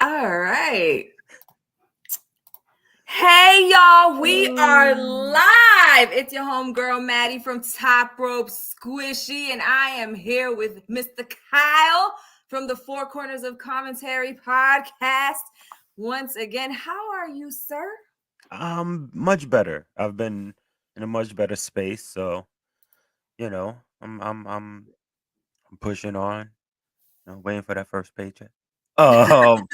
All right. Hey, y'all. We are live. It's your homegirl, Maddy from Top Rope Squishy, and I am here with Mr. Kyle from the Four Corners of Commentary podcast. Once again, how are you, sir? Much better. I've been in a much better space, so I'm pushing on, waiting for that first paycheck. Um,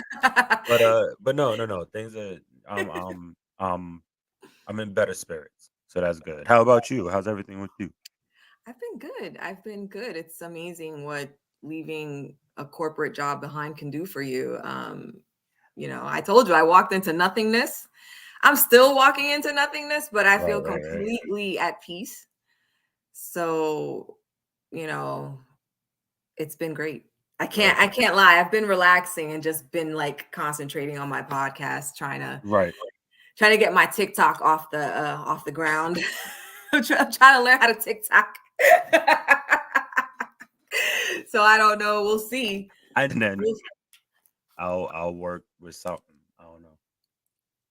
but no. Things are I'm in better spirits, so that's good. How about you? How's everything with you? I've been good. It's amazing what leaving a corporate job behind can do for you. I told you I walked into nothingness. I'm still walking into nothingness, but I feel Right. completely at peace. So, you know, it's been great. I Perfect. can't lie. I've been relaxing and just been like concentrating on my podcast, Right. trying to get my TikTok off the ground. I'm trying to learn how to TikTok. So I don't know. We'll see. And then I'll work with something. I don't know.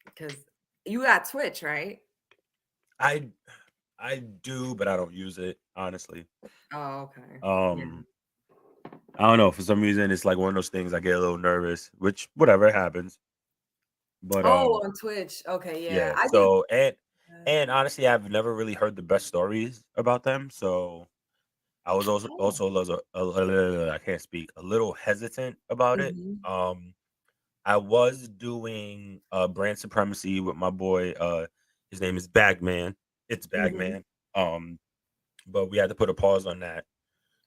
Because you got Twitch, right? I I do, but I don't use it honestly. Oh, okay. Yeah. Um, I don't know. For some reason, it's like one of those things. I get a little nervous, which whatever it happens. But Oh, on Twitch. Okay, yeah. yeah. I do. So and honestly, I've never really heard the best stories about them. So I was Oh. I can't speak, a little hesitant about it. Mhm. I was doing brand supremacy with my boy. His name is Bagman. It's Mhm. Bagman. Um, but we had to put a pause on that.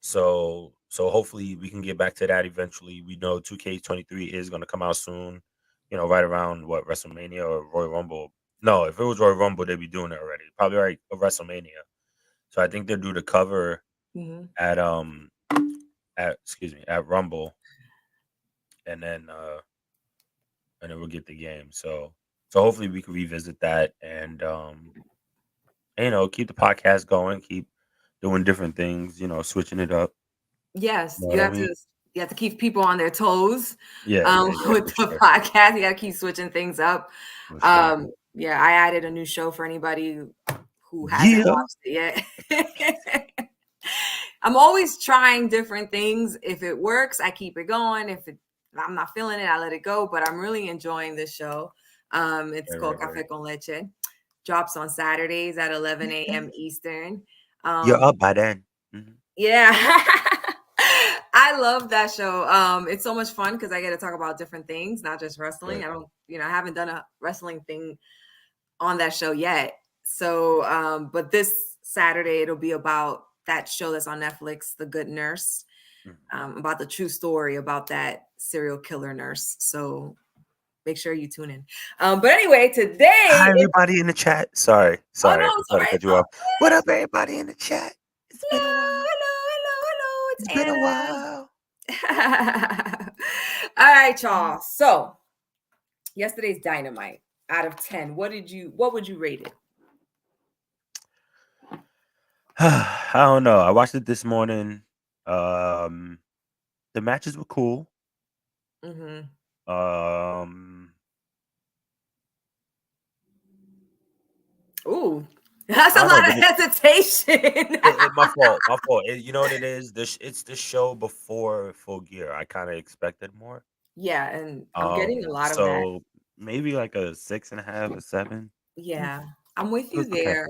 So hopefully we can get back to that eventually. We know 2K23 is going to come out soon. Right around what, WrestleMania or Royal Rumble. No, if it was Royal Rumble, they'd be doing it already. Probably right of WrestleMania. So I think they're due to cover Mhm. at at Rumble, and then we'll get the game. So hopefully we can revisit that and keep the podcast going, keep doing different things, switching it up. Yes, You know what I mean? you have to keep people on their toes Yeah, with for the sure. podcast. You got to keep switching things up. For sure. Yeah, I added a new show for anybody who hasn't Yeah. watched it yet. I'm always trying different things. If it works, I keep it going. If I'm not feeling it, I let it go. But I'm really enjoying this show. It's called Right. Café con Leche. Drops on Saturdays at 11 a.m. Eastern. You're Um, up by then. Mhm. yeah. I love that show. It's so much fun because I get to talk about different things, not just wrestling. Right. I haven't done a wrestling thing on that show yet. So, but this Saturday it'll be about that show that's on Netflix, The Good Nurse, Mhm. about the true story about that serial killer nurse. So make sure you tune in. But anyway, today Hi, it's everybody in the chat. Sorry. oh no, Sorry. it's all Sorry to right. cut you off. What up, everybody in the chat? It's been a while. It's been a Hello. while. It's Anna. All right, y'all. So yesterday's Dynamite out of 10. What would you rate it? I don't know. I watched it this morning. Um, the matches were cool. Mm-hmm. Um, Ooh, that's I a don't know. lot of hesitation. My fault. My fault. You know what it is? It's the show before Full Gear. I kind of expected more. Yeah, and I'm getting a lot of that. So maybe like a 6.5, a 7. Mm, Yeah, I'm with It was you okay. there.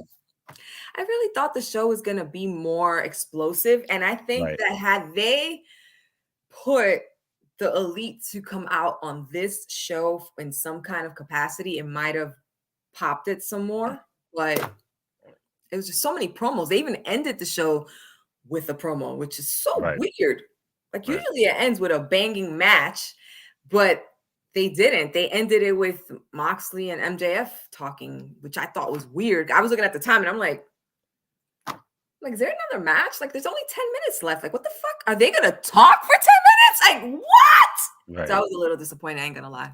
I really thought the show was going to be more explosive. And I think Right. that had they put the elite to come out on this show in some kind of capacity, it might have popped it some more. But it was just so many promos. They even ended the show with a promo, which is so Right. weird. Like Right. usually it ends with a banging match, but they didn't. They ended it with Moxley and MJF talking, which I thought was weird. I was looking at the time and I'm like, is there another match? Like, there's only 10 minutes left. Like, what the fuck? Are they gonna talk for 10 minutes? Like, what? So I Right. was a little disappointed, I ain't gonna lie.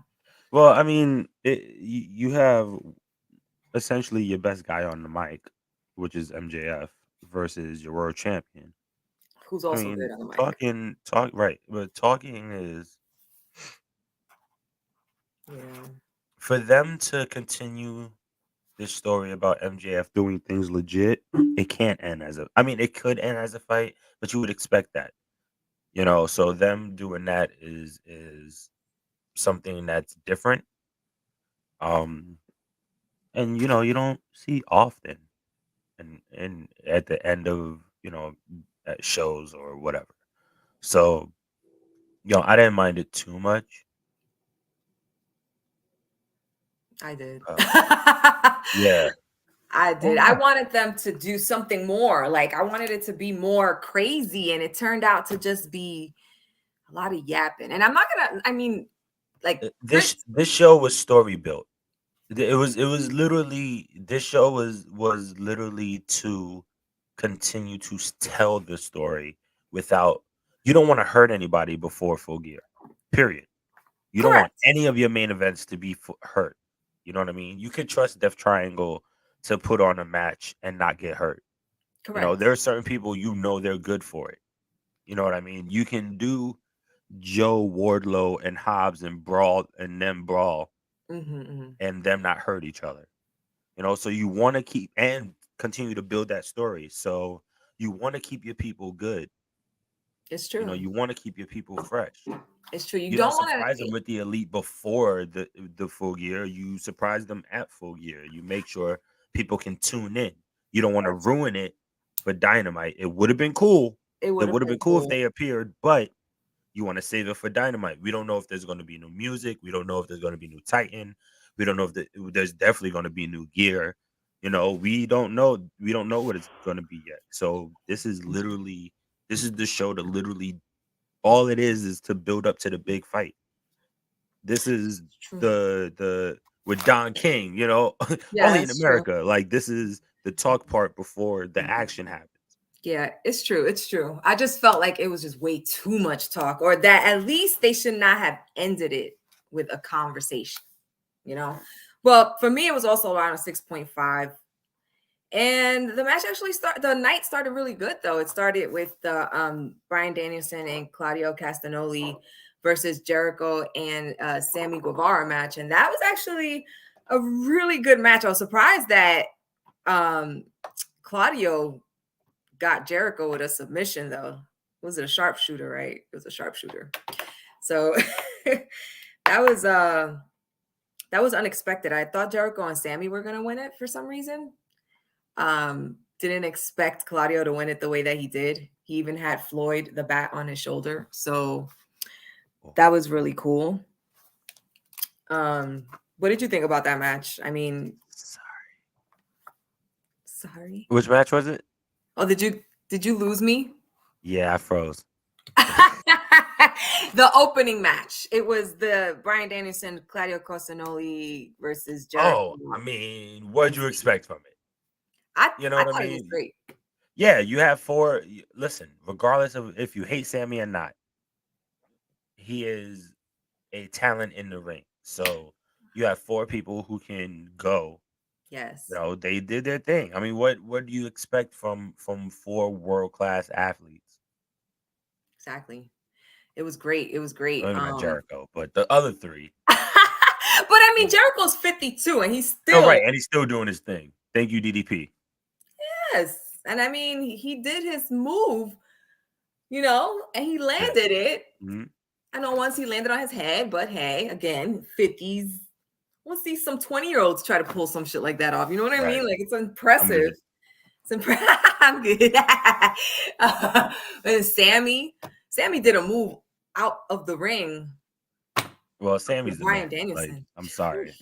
Well, I mean, you have essentially your best guy on the mic, which is MJF, versus your world champion. Who's I also mean, good on the mic. talk right, but talking is for them to continue this story about MJF doing things legit, it can't end as a. I mean, it could end as a fight, but you would expect that, So them doing that is something that's different. And you don't see often, and at the end of at shows or whatever. So I didn't mind it too much. I did. Yeah. I did. I wanted them to do something more. Like I wanted it to be more crazy, and it turned out to just be a lot of yapping. And I'm not gonna. I mean, like this show was story built. It was literally this show was literally to continue to tell the story without. You don't want to hurt anybody before Full Gear. Period. You don't want any of your main events to be hurt. You know what I mean? You could trust Death Triangle to put on a match and not get hurt. Correct. There are certain people they're good for it. You know what I mean? You can do Joe, Wardlow, and Hobbs and brawl and them brawl and them not hurt each other. So you want to keep and continue to build that story. So you want to keep your people good. It's true. You want to keep your people fresh. It's true. You don't surprise them with the elite before the Full Gear. You surprise them at Full Gear. You make sure people can tune in. You don't want to ruin it for Dynamite. It would have been cool. It would have been cool if they appeared, but you want to save it for Dynamite. We don't know if there's going to be new music. We don't know if there's going to be new Titan. We don't know if there's definitely going to be new gear. We don't know. We don't know what it's going to be yet. So this is the show to literally. All it is to build up to the big fight. This is the with Don King, only in America. True. Like this is the talk part before the action happens. Yeah, it's true. It's true. I just felt like it was just way too much talk, or that at least they should not have ended it with a conversation, Well, for me, it was also around a 6.5. And the match actually the night started really good, though. It started with the Bryan Danielson and Claudio Castagnoli versus Jericho and Sammy Guevara match. And that was actually a really good match. I was surprised that Claudio got Jericho with a submission, though. Was it a sharpshooter, right? It was a sharpshooter. So that was unexpected. I thought Jericho and Sammy were going to win it for some reason. Didn't expect Claudio to win it the way that he did. He even had Floyd the bat on his shoulder. So that was really cool. What did you think about that match? I mean, sorry. Which match was it? Oh, did you lose me? Yeah, I froze. The opening match. It was the Bryan Danielson, Claudio Castagnoli versus Jericho. Oh, I mean, what did you expect from it? I thought it was great. Yeah, you have four. Listen, regardless of if you hate Sammy or not, he is a talent in the ring. So you have four people who can go. Yes. They did their thing. I mean, what do you expect from four world-class athletes? Exactly. It was great. It was great. Not Jericho, but the other three. But I mean, Jericho's 52 and he's still right, and he's still doing his thing. Thank you, DDP. Yes. And I mean, he did his move, and he landed it. Mm-hmm. I know once he landed on his head, but hey, again, 50s. We'll see some 20-year-olds try to pull some shit like that off. You know what I mean? Like, it's impressive. It's impressive. I'm good. And Sammy did a move out of the ring. Well, Sammy's the Bryan man. Danielson. Like, I'm sorry.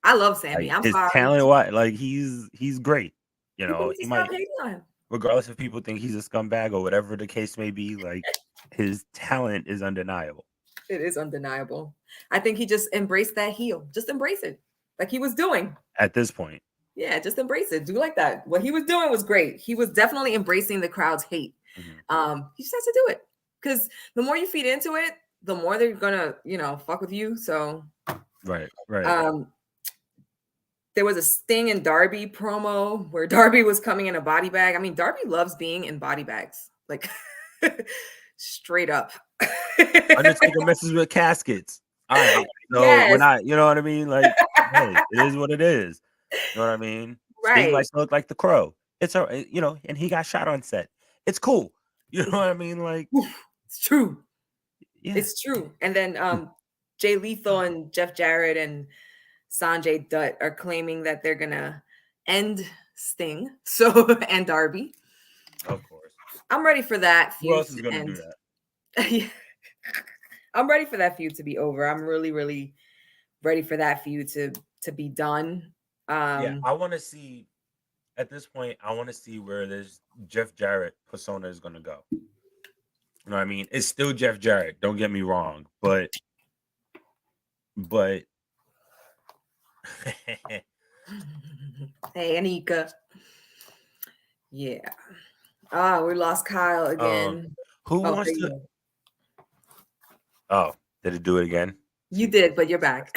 I love Sammy. I'm his sorry. Talent, like he's great. He might. On. Regardless if people think he's a scumbag or whatever the case may be, like his talent is undeniable. It is undeniable. I think he just embraced that heel. Just embrace it, like he was doing at this point. Yeah, just embrace it. Do like that. What he was doing was great. He was definitely embracing the crowd's hate. Mm-hmm. He just has to do it because the more you feed into it, the more they're gonna, fuck with you. So, right. There was a Sting and Darby promo where Darby was coming in a body bag. I mean, Darby loves being in body bags, like straight up. Undertaker messes with caskets. All right, so we're Yes, not, you know what I mean? Like, hey, it is what it is. You know what I mean? Sting right. likes to look like the Crow. It's all right, you know, and he got shot on set. It's cool. You know what I mean? Like, It's true. yeah. It's true. And then Jay Lethal and Jeff Jarrett and Sanjay Dutt are claiming that they're gonna end Sting, so and Darby. Of course. I'm ready for that Who feud else is to gonna do end. that? Yeah. I'm ready for that feud to be over. I'm really, really ready for that feud to be done. Yeah, Um, I want to see at this point. I want to see where this Jeff Jarrett persona is gonna go. You know what I mean? It's still Jeff Jarrett. Don't get me wrong, but hey, Anika. Yeah. Ah, we lost Kyle again. who Oh, wants there you to? go. Oh, did it do it again? You did, but you're back.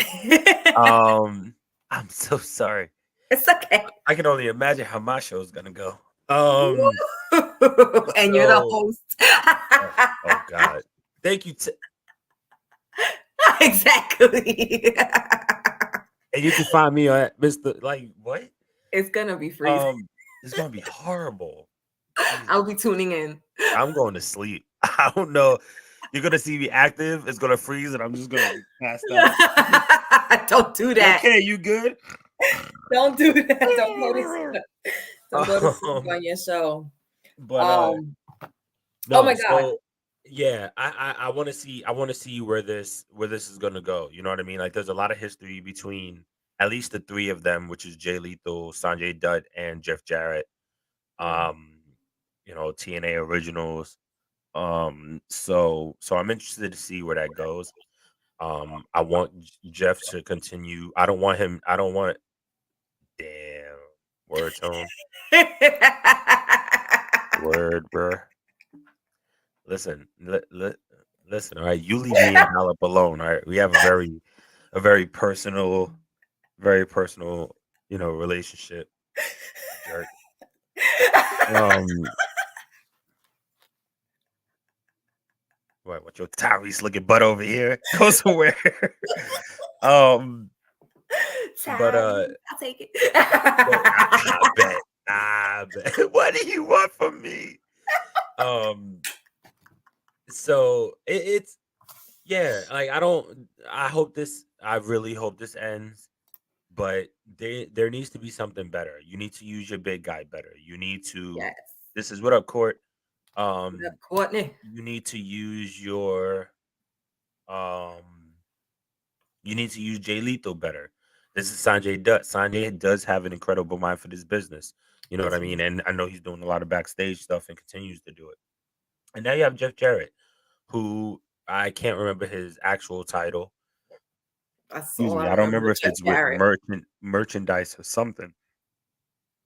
Um, I'm so sorry. It's okay. I can only imagine how my show is gonna go. And you're the So host. oh God, thank you. Exactly. And you can find me at Mr. Like what? It's gonna be freezing. It's gonna be horrible. Jesus. I'll be tuning in. I'm going to sleep. I don't know. You're gonna see me active. It's gonna freeze, and I'm just gonna be passed out. Don't do that. Okay, you good? Don't do that. Don't go to sleep. Don't go to sleep on your show. But Oh no. my god. So yeah, I want to see where this is gonna go. You know what I mean? Like, there's a lot of history between at least the three of them, which is Jay Lethal, Sanjay Dutt, and Jeff Jarrett. You know, TNA originals. So I'm interested to see where that goes. I want Jeff to continue. I don't want him. I don't want. Damn, word tone, word, bruh. Listen, listen. All right, you leave me and Halep alone. All right, we have a very personal, you know, relationship. Jerk. What your Tyrese looking butt over here? Go somewhere. But I'll take it. I bet. What do you want from me? So it's yeah. Like I really hope this ends. But there needs to be something better. You need to use your big guy better. You need to. Yes. This is what up, Court. Courtney. You need to use your you need to use Jay Lethal better. This is Sanjay Dutt. Sanjay does have an incredible mind for this business. You know what I mean? And I know he's doing a lot of backstage stuff and continues to do it. And now you have Jeff Jarrett, who I can't remember his actual title. Excuse me. I don't remember if it's with merchandise or something.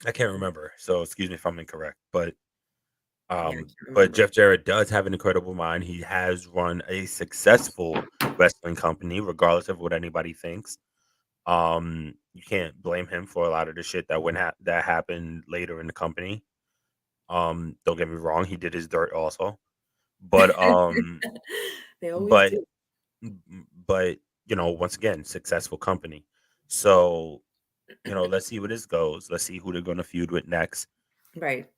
I can't remember. So excuse me if I'm incorrect. But Jeff Jarrett does have an incredible mind. He has run a successful wrestling company, regardless of what anybody thinks. You can't blame him for a lot of the shit that that happened later in the company. Don't get me wrong, he did his dirt also. But they always do. But you know, once again, successful company. So, you know, let's see where this goes. Let's see who they're gonna feud with next. Right.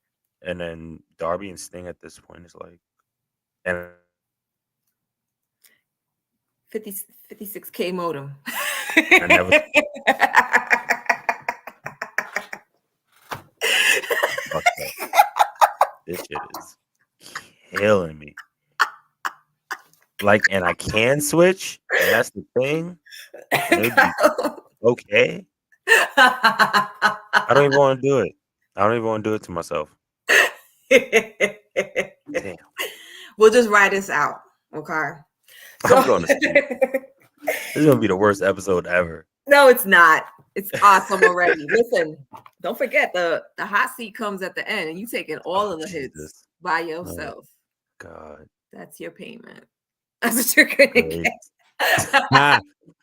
And then Darby and Sting at this point is like, and 56K modem. I never. This shit is killing me. Like, and I can switch, and that's the thing. Okay. I don't even want to do it. I don't even want to do it to myself. Damn. We'll just ride this out, okay? I'm going to sleep. This is gonna be the worst episode ever. No, it's not. It's awesome already. Listen, don't forget the hot seat comes at the end, and you taking all of the hits by yourself. Oh, God, that's your payment. That's what you're gonna get.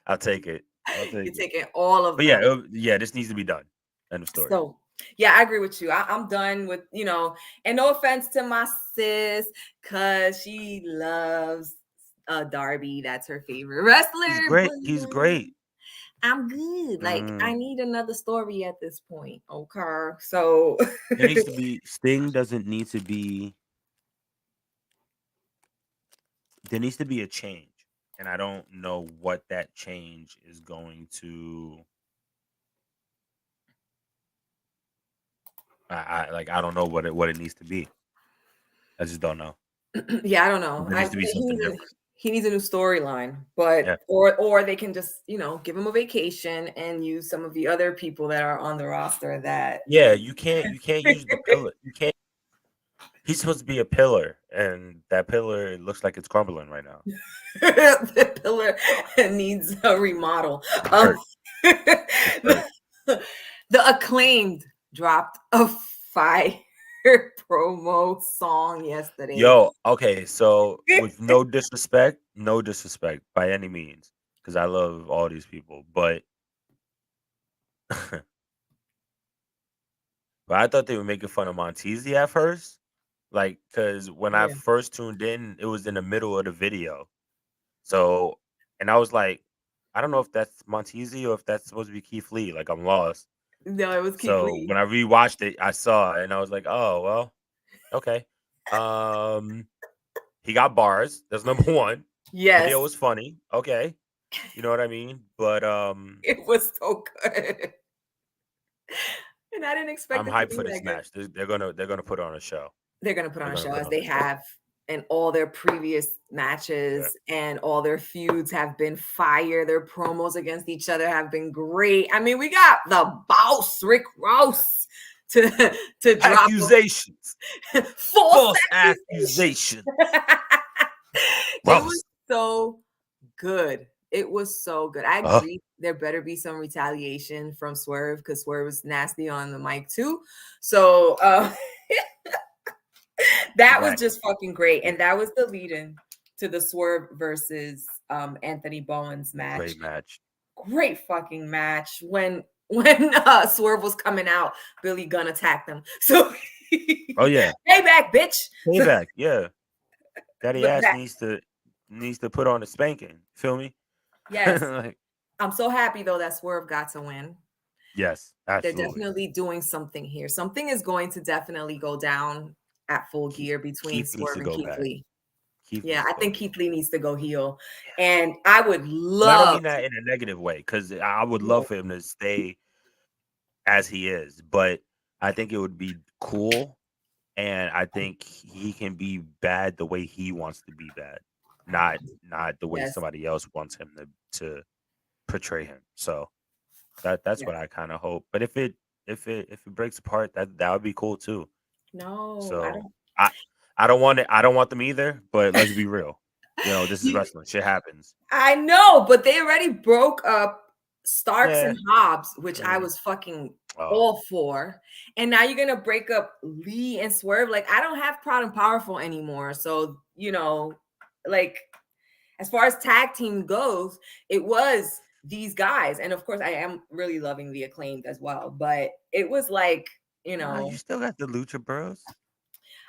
I'll take it. You're taking all of but them. Yeah, this needs to be done. End of story. So yeah, I agree with you. I'm done with, and no offense to my sis, because she loves Darby. That's her favorite wrestler. He's great. He's great. I'm good. Like, I need another story at this point. Okay. So there needs to be Sting doesn't need to be. There needs to be a change. And I don't know what that change is going to. I don't know what it needs to be. I just don't know. Yeah, I don't know. There needs to be something different. He needs a new storyline, but or they can just give him a vacation and use some of the other people that are on the roster. That you can't use the pillar. You can't. He's supposed to be a pillar, and that pillar looks like it's crumbling right now. The pillar needs a remodel. The Acclaimed dropped a fire promo song yesterday. Yo, okay, so with no disrespect by any means, because I love all these people, but but I thought they were making fun of Montezzi at first. Like, because when I first tuned in, it was in the middle of the video. So, and I was like, I don't know if that's Montezzi or if that's supposed to be Keith Lee. Like, I'm lost. No, it was Keith Lee. So when I rewatched it, I saw it and I was like, oh, well, okay. He got bars. That's number one. Yes. The video was funny. Okay. You know what I mean? But it was so good. And I didn't expect. I'm hyped for this match. They're gonna put on a show. They're gonna put on a show as they have in all their previous matches, and all their feuds have been fire. Their promos against each other have been great. I mean, we got the boss Rick Ross to drop accusations, false accusations. It was so good. It was so good. I agree. There better be some retaliation from Swerve, because Swerve was nasty on the mic too. So that was just fucking great. And that was the lead-in to the Swerve versus Anthony Bowens match. Great match. Great fucking match. When Swerve was coming out, Billy Gunn attacked him. So payback, bitch. Payback, yeah. Daddy ass needs to put on a spanking. Feel me? Yes. I'm so happy though that Swerve got to win. Yes, absolutely. They're definitely doing something here. Something is going to definitely go down at Full Gear between Swerve and Keith Lee. I think Keith Lee needs to go heel. And I would love. I don't mean that in a negative way, because I would love for him to stay as he is, but I think it would be cool, and I think he can be bad the way he wants to be bad, not the way somebody else wants him to portray him. So that's what I kind of hope. But if it breaks apart, that would be cool too. No, so I don't want it. I don't want them either. But let's be real. This is wrestling. Shit happens. I know, but they already broke up Starks and Hobbs, which I was fucking all for. And now you're gonna break up Lee and Swerve. Like, I don't have Proud and Powerful anymore. So like, as far as tag team goes, it was these guys. And of course, I am really loving the Acclaimed as well. But it was like, you still got the Lucha Bros.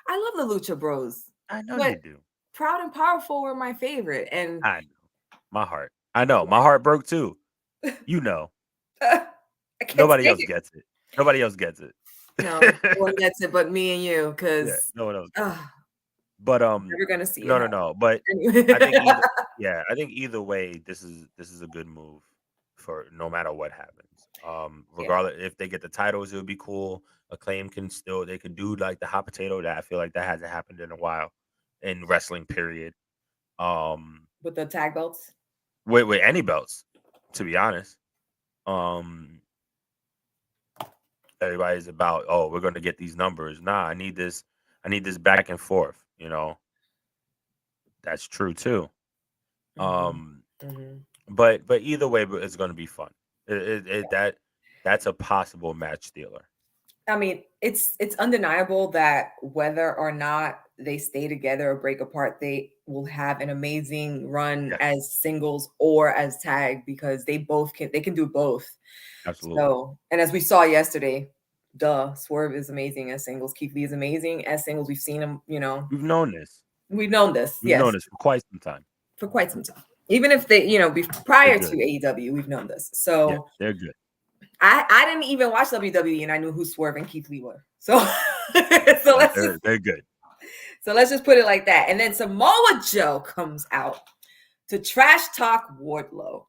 I love the Lucha Bros. I know you do. Proud and Powerful were my favorite. And I know. My heart. I know. My heart broke too. Nobody else gets it. Nobody else gets it. No, no one gets it but me and you, because no one else gets it. But you're gonna see no. But I think either way, this is a good move for no matter what happens. Regardless if they get the titles, it would be cool. Acclaim they can do like the hot potato that I feel like that hasn't happened in a while in wrestling, period. With the tag belts? With any belts, to be honest. Everybody's about, we're gonna get these numbers. Nah, I need this back and forth, That's true too. But either way, it's gonna be fun. That's a possible match stealer. I mean, it's undeniable that whether or not they stay together or break apart, they will have an amazing run as singles or as tag, because they can do both. Absolutely. So, and as we saw yesterday, Swerve is amazing as singles. Keith Lee is amazing as singles. We've seen him, We've known this. We've known this. We've known this for quite some time. for quite some time. Even if they, prior They're to good. AEW, we've known this. Yeah, So they're good. I didn't even watch WWE, and I knew who Swerve and Keith Lee were. So They're good. So let's just put it like that. And then Samoa Joe comes out to trash talk Wardlow.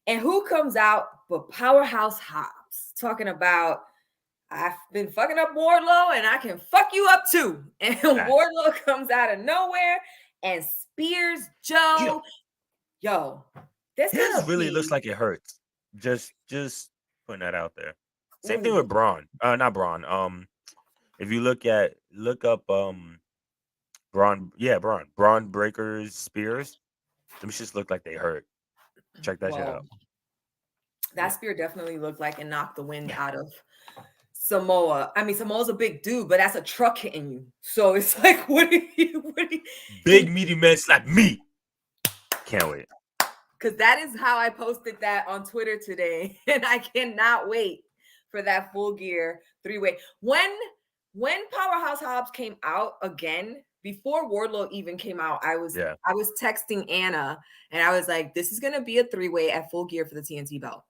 And who comes out but Powerhouse Hobbs, talking about, I've been fucking up Wardlow and I can fuck you up too. And Wardlow comes out of nowhere and spears Joe. Yo, this really looks like it hurts. Just putting that out there. Same thing with Braun. Not Braun. If you look up Braun Breaker's spears, them just look like they hurt. Check that shit out. That spear definitely looked like it knocked the wind out of Samoa. I mean, Samoa's a big dude, but that's a truck hitting you. So it's like, what do you big meaty man slap me. Can't wait. Because that is how I posted that on Twitter today. And I cannot wait for that Full Gear 3-way. When Powerhouse Hobbs came out again, before Wardlow even came out, I was texting Anna and I was like, this is going to be a 3-way at Full Gear for the TNT belt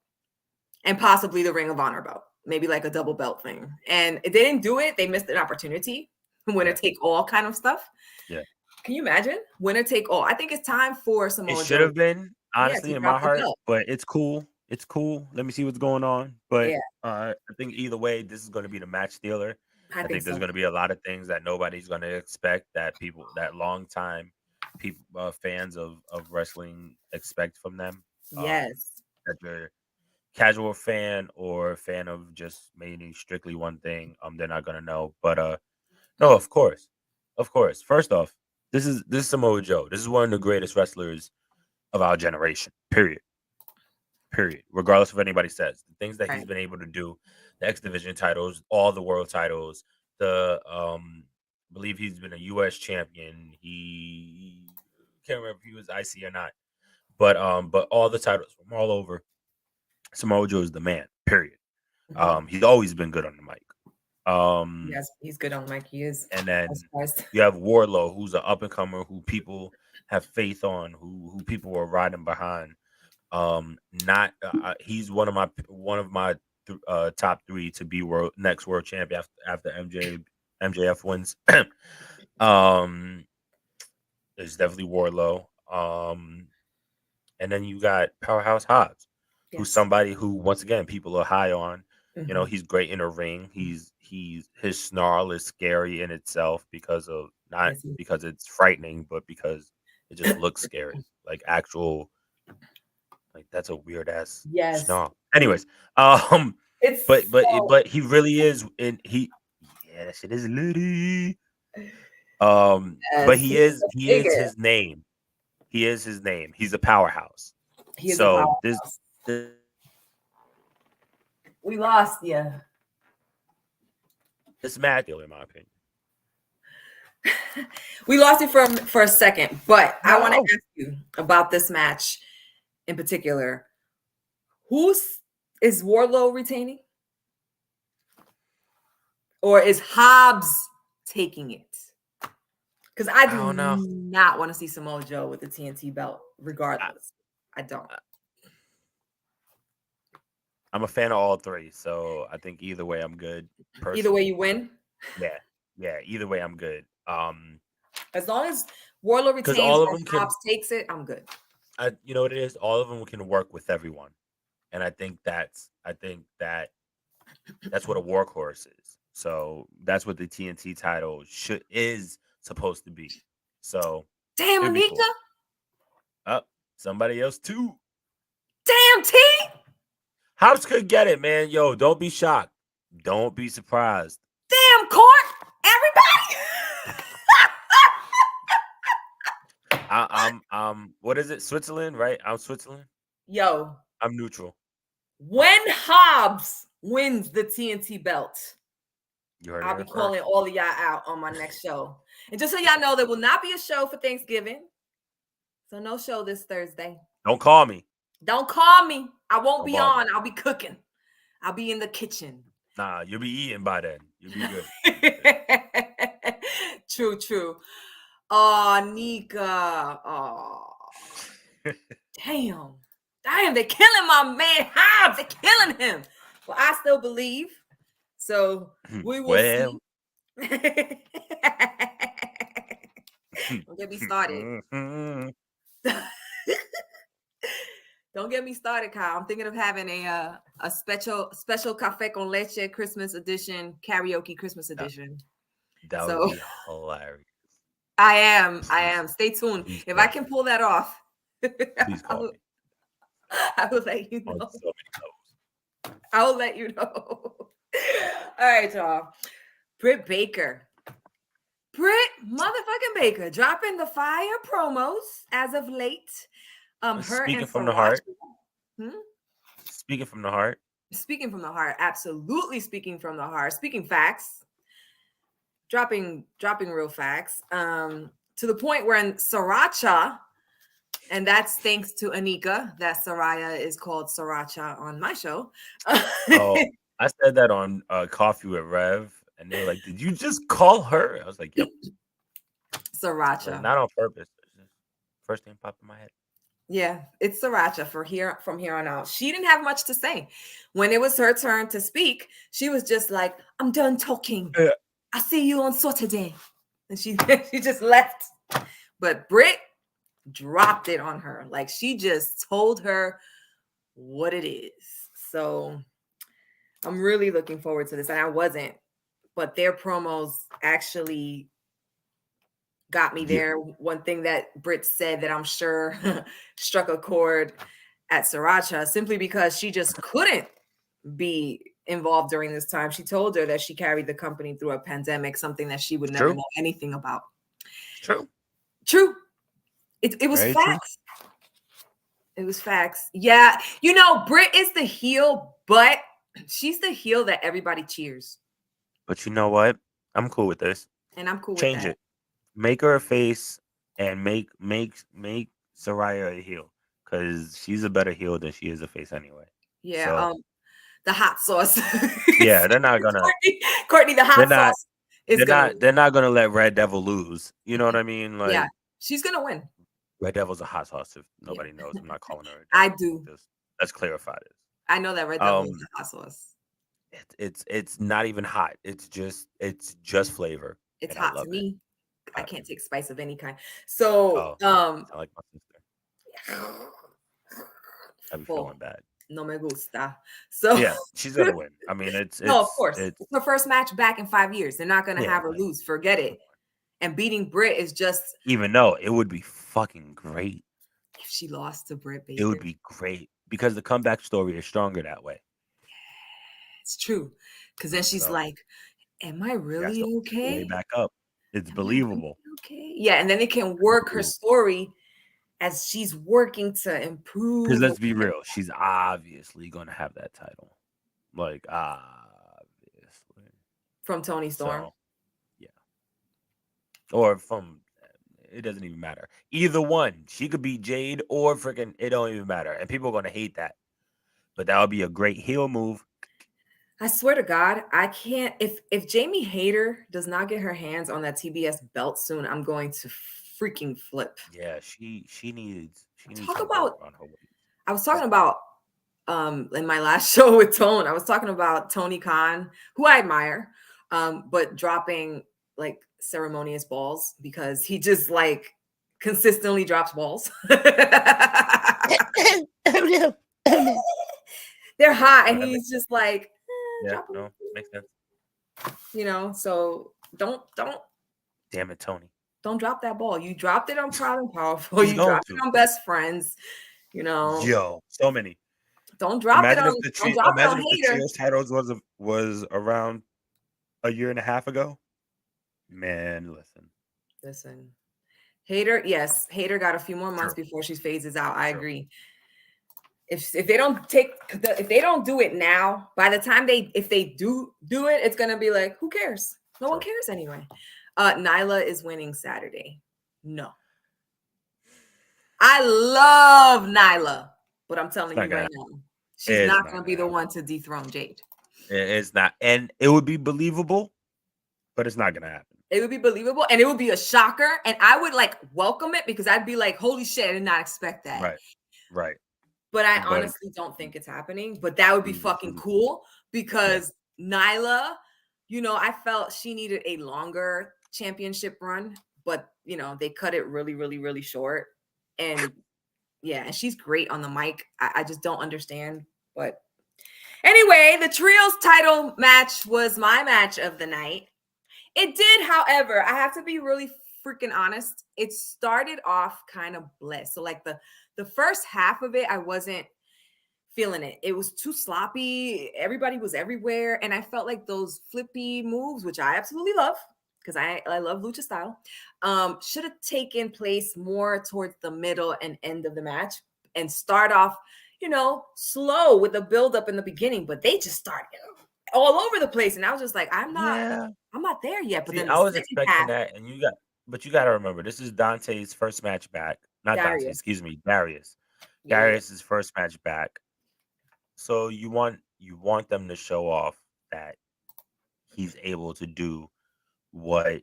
and possibly the Ring of Honor belt, maybe like a double belt thing. And they didn't do it. They missed an opportunity. Winner take all kind of stuff. Yeah. Can you imagine? Winner take all. I think it's time for Samoa Joe. It should have been, honestly, in my heart, but it's cool. It's cool. Let me see what's going on. But I think either way, this is going to be the match stealer. I think there's going to be a lot of things that nobody's going to expect that long time fans of wrestling expect from them. Yes. That you're a casual fan or a fan of just mainly strictly one thing, they're not going to know. But no, of course. First off, this is Samoa Joe. This is one of the greatest wrestlers of our generation. Period. Regardless of what anybody says, the things that he's been able to do, the X Division titles, all the world titles, believe he's been a U.S. champion. He can't remember if he was IC or not, but all the titles from all over. Samoa Joe is the man. Period. He's always been good on the mic. Yes, he's good on the mic. He is. And then you have Wardlow, who's an up and comer, who people have faith on, who people are riding behind. He's one of my top 3 to be next world champion after MJF wins. There's definitely Wardlow. And then you got Powerhouse Hobbs, who's somebody who, once again, people are high on. You know, he's great in a ring. His snarl is scary in itself because it's frightening, but because it just looks scary, like actual. Like, that's a weird ass snarl. Anyways, but he really is, and that shit is litty. But he is his name. He is his name. He's a powerhouse. We lost you. It's mad deal, in my opinion. We lost you for a second, but I want to ask you about this match in particular. Is Wardlow retaining? Or is Hobbs taking it? Because I do not want to see Samoa Joe with the TNT belt, regardless. I don't. I'm a fan of all 3, so I think either way I'm good. Personally. Either way you win? Yeah. Either way I'm good. As long as Wardlow retains and Hobbs takes it, I'm good. You know what it is? All of them can work with everyone, and I think that's what a workhorse is. So that's what the TNT title is supposed to be. So damn, Anika. Cool. Somebody else too. Damn, T. Hobbs could get it, man. Yo, don't be shocked. Don't be surprised. Damn, Court. Everybody. I'm what is it? Switzerland, right? I'm Switzerland. Yo. I'm neutral. When Hobbs wins the TNT belt, I'll be calling all of y'all out on my next show. And just so y'all know, there will not be a show for Thanksgiving. So no show this Thursday. Don't call me. Don't call me. I won't be on. I'll be cooking. I'll be in the kitchen. Nah, you'll be eating by then. You'll be good. True. Oh, Nika. Oh, damn. Damn, they're killing my man Hobbs. They're killing him. Well, I still believe. So we will see. Don't get me started. Don't get me started, Kyle. I'm thinking of having a special cafe con leche Christmas edition, karaoke Christmas edition. That would be hilarious. I am. Stay tuned. If I can pull that off, please call me. I will let you know. On so many levels. I will let you know. All right, y'all. Britt Baker. Britt motherfucking Baker dropping the fire promos as of late. Speaking from the heart. Hmm? Speaking from the heart. Speaking from the heart. Absolutely speaking from the heart. Speaking facts. Dropping real facts. To the point where in Sriracha, and that's thanks to Anika, that Saraya is called Sriracha on my show. Oh, I said that on Coffee with Rev, and they were like, "Did you just call her?" I was like, "Yep." Sriracha. Like, not on purpose. First thing popped in my head. Yeah, it's Sriracha from here on out. She didn't have much to say. When it was her turn to speak, she was just like, "I'm done talking. I'll see you on Saturday." And she just left. But Britt dropped it on her. Like, she just told her what it is. So I'm really looking forward to this. And I wasn't, but their promos actually got me there. One thing that Britt said that I'm sure struck a chord at Sriracha, simply because she just couldn't be involved during this time. She told her that she carried the company through a pandemic, something that she would never know anything about. True. It was facts. True. It was facts. Yeah. You know, Britt is the heel, but she's the heel that everybody cheers. But you know what? I'm cool with this. And I'm cool with Change it. Make her a face and make Saraya a heel, because she's a better heel than she is a face anyway. Yeah. So, the hot sauce. Yeah, they're not gonna. Courtney, the hot sauce is They're not gonna let Red Devil lose. You know what I mean? Like, yeah, she's gonna win. Red Devil's a hot sauce. If nobody knows, I'm not calling her. I do. Let's clarify this. I know that Red Devil is a hot sauce. It's not even hot. It's just flavor. It's hot to me. I can't take spice of any kind. So, I like my sister. I'd be feeling bad. No me gusta. So yeah, she's gonna win. I mean, it's no, of course. It's her first match back in 5 years. They're not gonna have her lose. Forget it. And beating Britt is just, even though it would be fucking great if she lost to Britt Baker. It would be great because the comeback story is stronger that way. It's true. Because then she's like, "Am I really okay?" Way back up. It's believable. Okay. Yeah, and then it can work her story as she's working to improve. Because let's be real, she's obviously going to have that title. Like, obviously. From Toni Storm. So, yeah. Or from, it doesn't even matter. Either one. She could be Jade or freaking, it don't even matter. And people are going to hate that. But that would be a great heel move. I swear to God, I can't. If Jamie Hayter does not get her hands on that TBS belt soon, I'm going to freaking flip. Yeah, she needs. Talk about. I was talking about in my last show with Tone. I was talking about Tony Khan, who I admire, but dropping like ceremonious balls because he just like consistently drops balls. They're hot, and he's just like. Yeah, no, makes sense. You know, so don't. Damn it, Tony. Don't drop that ball. You dropped it on Proud and Powerful. You dropped it on Best Friends. You know. Yo, so many. Don't drop it on. Don't drop it on Hater. The Trios titles was around a year and a half ago. Man, listen. Hater, yes, Hater got a few more months before she phases out. I agree. If they don't do it now, by the time if they do it, it's gonna be like, who cares? No one cares anyway. Nyla is winning Saturday. No, I love Nyla, but I'm telling you right now, she's not gonna be the one to dethrone Jade. It's not, and it would be believable, but it's not gonna happen. It would be believable and it would be a shocker. And I would like welcome it because I'd be like, holy shit, I did not expect that. Right. But I honestly don't think it's happening. But that would be fucking cool because Nyla, I felt she needed a longer championship run, but they cut it really, really, really short. And yeah, and she's great on the mic. I just don't understand. But anyway, the trios title match was my match of the night. It did, however, I have to be really freaking honest. It started off kind of bliss. So like the first half of it, I wasn't feeling it. It was too sloppy. Everybody was everywhere. And I felt like those flippy moves, which I absolutely love, because I love lucha style, should have taken place more towards the middle and end of the match and start off, slow with a build up in the beginning. But they just started all over the place. And I was just like, I'm not there yet. But See, then I was expecting half, that, and you got to remember, this is Dante's first match back. Not Dante, excuse me, Darius. Yeah. Darius's first match back. So you want them to show off that he's able to do what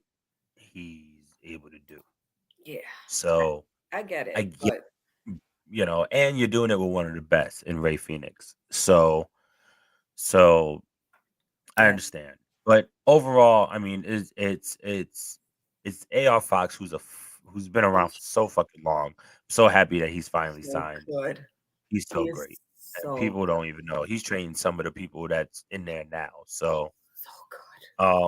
he's able to do. Yeah. So I get it. I get, and you're doing it with one of the best in Ray Phoenix. So I understand. But overall, I mean, it's AR Fox who's been around for so fucking long. I'm so happy that he's finally signed. Good. He's so great. And people don't even know he's training some of the people that's in there now. So good.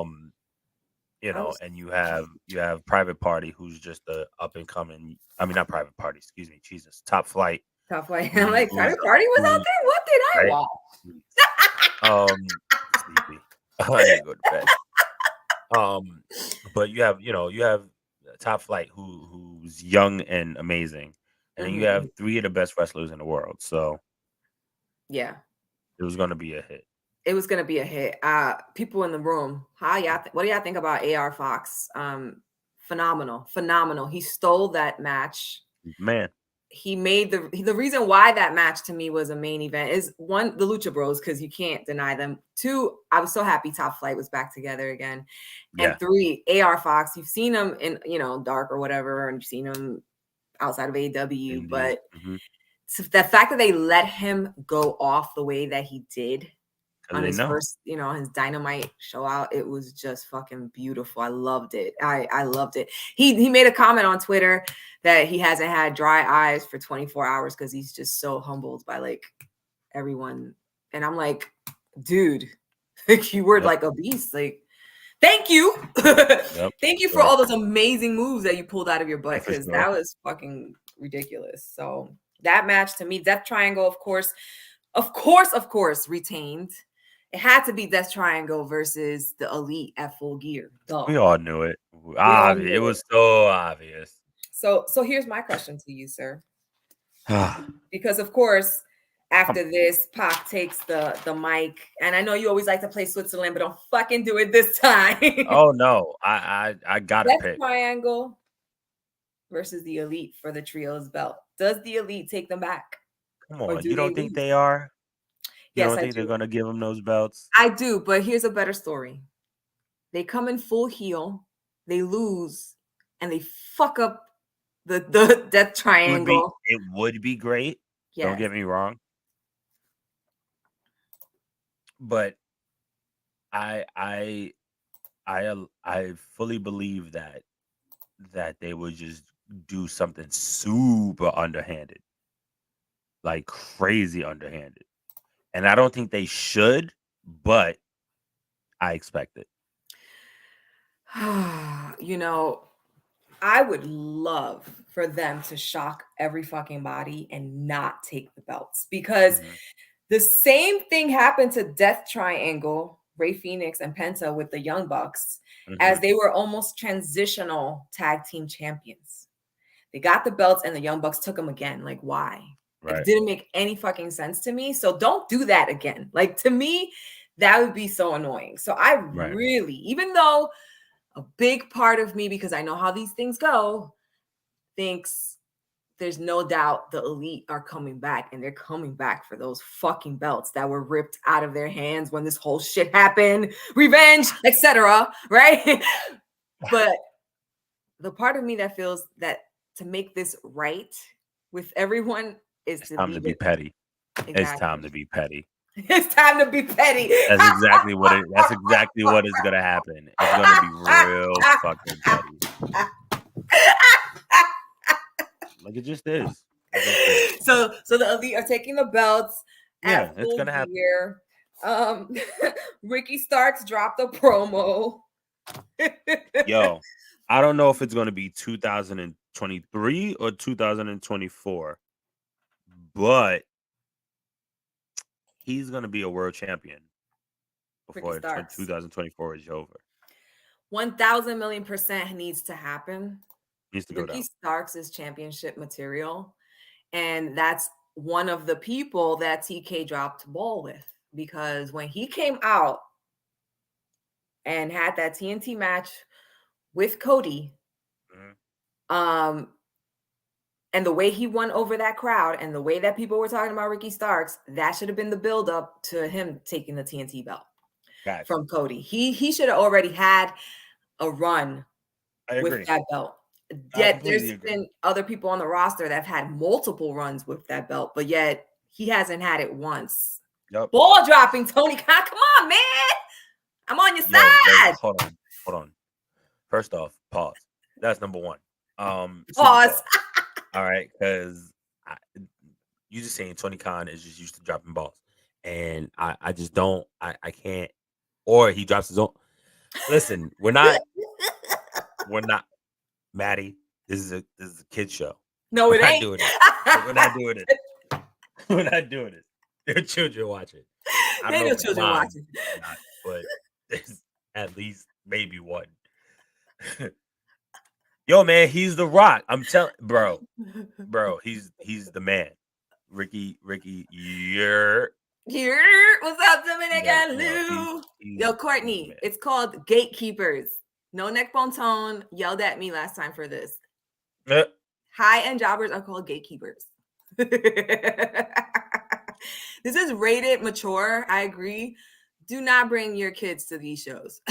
And you have Private Party, who's just a up and coming. I mean, not Private Party. Excuse me, Jesus, Top Flight. Top Flight. I'm like, Private Party was out there. What did I watch? Sleepy. I need to go to bed. But you have Top Flight, who's young and amazing, and then you have 3 of the best wrestlers in the world. So yeah, it was going to be a hit. It was going to be a hit. People in the room, what do y'all think about AR Fox? Phenomenal. He stole that match. Man. He made the reason why that match to me was a main event is 1, the Lucha Bros, because you can't deny them. 2, I was so happy Top Flight was back together again. And 3, AR Fox, you've seen him in, Dark or whatever, and you've seen him outside of AEW, but so the fact that they let him go off the way that he did on his first, his Dynamite show out, it was just fucking beautiful. I loved it. I loved it. He made a comment on Twitter that he hasn't had dry eyes for 24 hours because he's just so humbled by like everyone. And I'm like, dude, you were like a beast. Like, thank you. Thank you for all those amazing moves that you pulled out of your butt, because that was fucking ridiculous. So that match to me, Death Triangle, of course, retained. It had to be Death Triangle versus the Elite at Full Gear. Duh. We all knew it. It was so obvious. So here's my question to you, sir. Because of course, after this, Pac takes the mic, and I know you always like to play Switzerland, but don't fucking do it this time. Oh no, I gotta Death pick Triangle versus the Elite for the Trios belt. Does the Elite take them back? Come on, you don't think they are? You don't think they're gonna give them those belts? I do, but here's a better story. They come in full heel, they lose, and they fuck up the Death Triangle. It would be great. Yes. Don't get me wrong. But I fully believe that they would just do something super underhanded. Like crazy underhanded. And I don't think they should, but I expect it. I would love for them to shock every fucking body and not take the belts, because the same thing happened to Death Triangle, Ray Phoenix and Penta with the Young Bucks, as they were almost transitional tag team champions. They got the belts and the Young Bucks took them again. Like, why? Right. It didn't make any fucking sense to me. So don't do that again. Like, to me, that would be so annoying. So I really, even though a big part of me, because I know how these things go, thinks there's no doubt the Elite are coming back, and they're coming back for those fucking belts that were ripped out of their hands when this whole shit happened, revenge, etc. Right? But the part of me that feels that to make this right with everyone is It's to time to leave be it. petty. Exactly. It's time to be petty. It's time to be petty. That's exactly what is gonna happen. It's gonna be real fucking petty. Like it just is. It just is. So the elite are taking the belts Yeah, at it's full gonna happen. gear. Ricky Starks dropped a promo. Yo, I don't know if it's gonna be 2023 or 2024, but he's gonna be a world champion Ricky before Starks. 2024 is over. 1,000,000,000% needs to happen. Needs to go Ricky down. Starks is championship material, and that's one of the people that TK dropped ball with, because when he came out and had that TNT match with Cody, Mhm. and the way he won over that crowd and the way that people were talking about Ricky Starks, that should have been the build up to him taking the TNT belt from Cody. He should have already had a run I agree. with that belt. I Yet completely there's agree. been other people on the roster that have had multiple runs with that belt, but yet he hasn't had it once. Yep. Ball dropping, Tony Khan. Come on, man. I'm on your Yo, side. hold on. First off, pause. That's number one. Super Pause. All right, because you just saying Tony Khan is just used to dropping balls, and I just don't. I can't. Or he drops his own. Listen, we're not. Maddy, this is a kid show. No, We're it not ain't. doing it. We're not doing it. We're not doing it. There are children watching. I don't know There are if it's children mine watching. or not, but there's at least maybe one. Yo, man, he's the Rock. I'm telling, bro, he's the man. Ricky, you're Here, what's up, Dominican Lou? Yo, Courtney, it's called Gatekeepers. No neck bone tone yelled at me last time for this. High-end jobbers are called gatekeepers. This is rated mature. I agree. Do not bring your kids to these shows.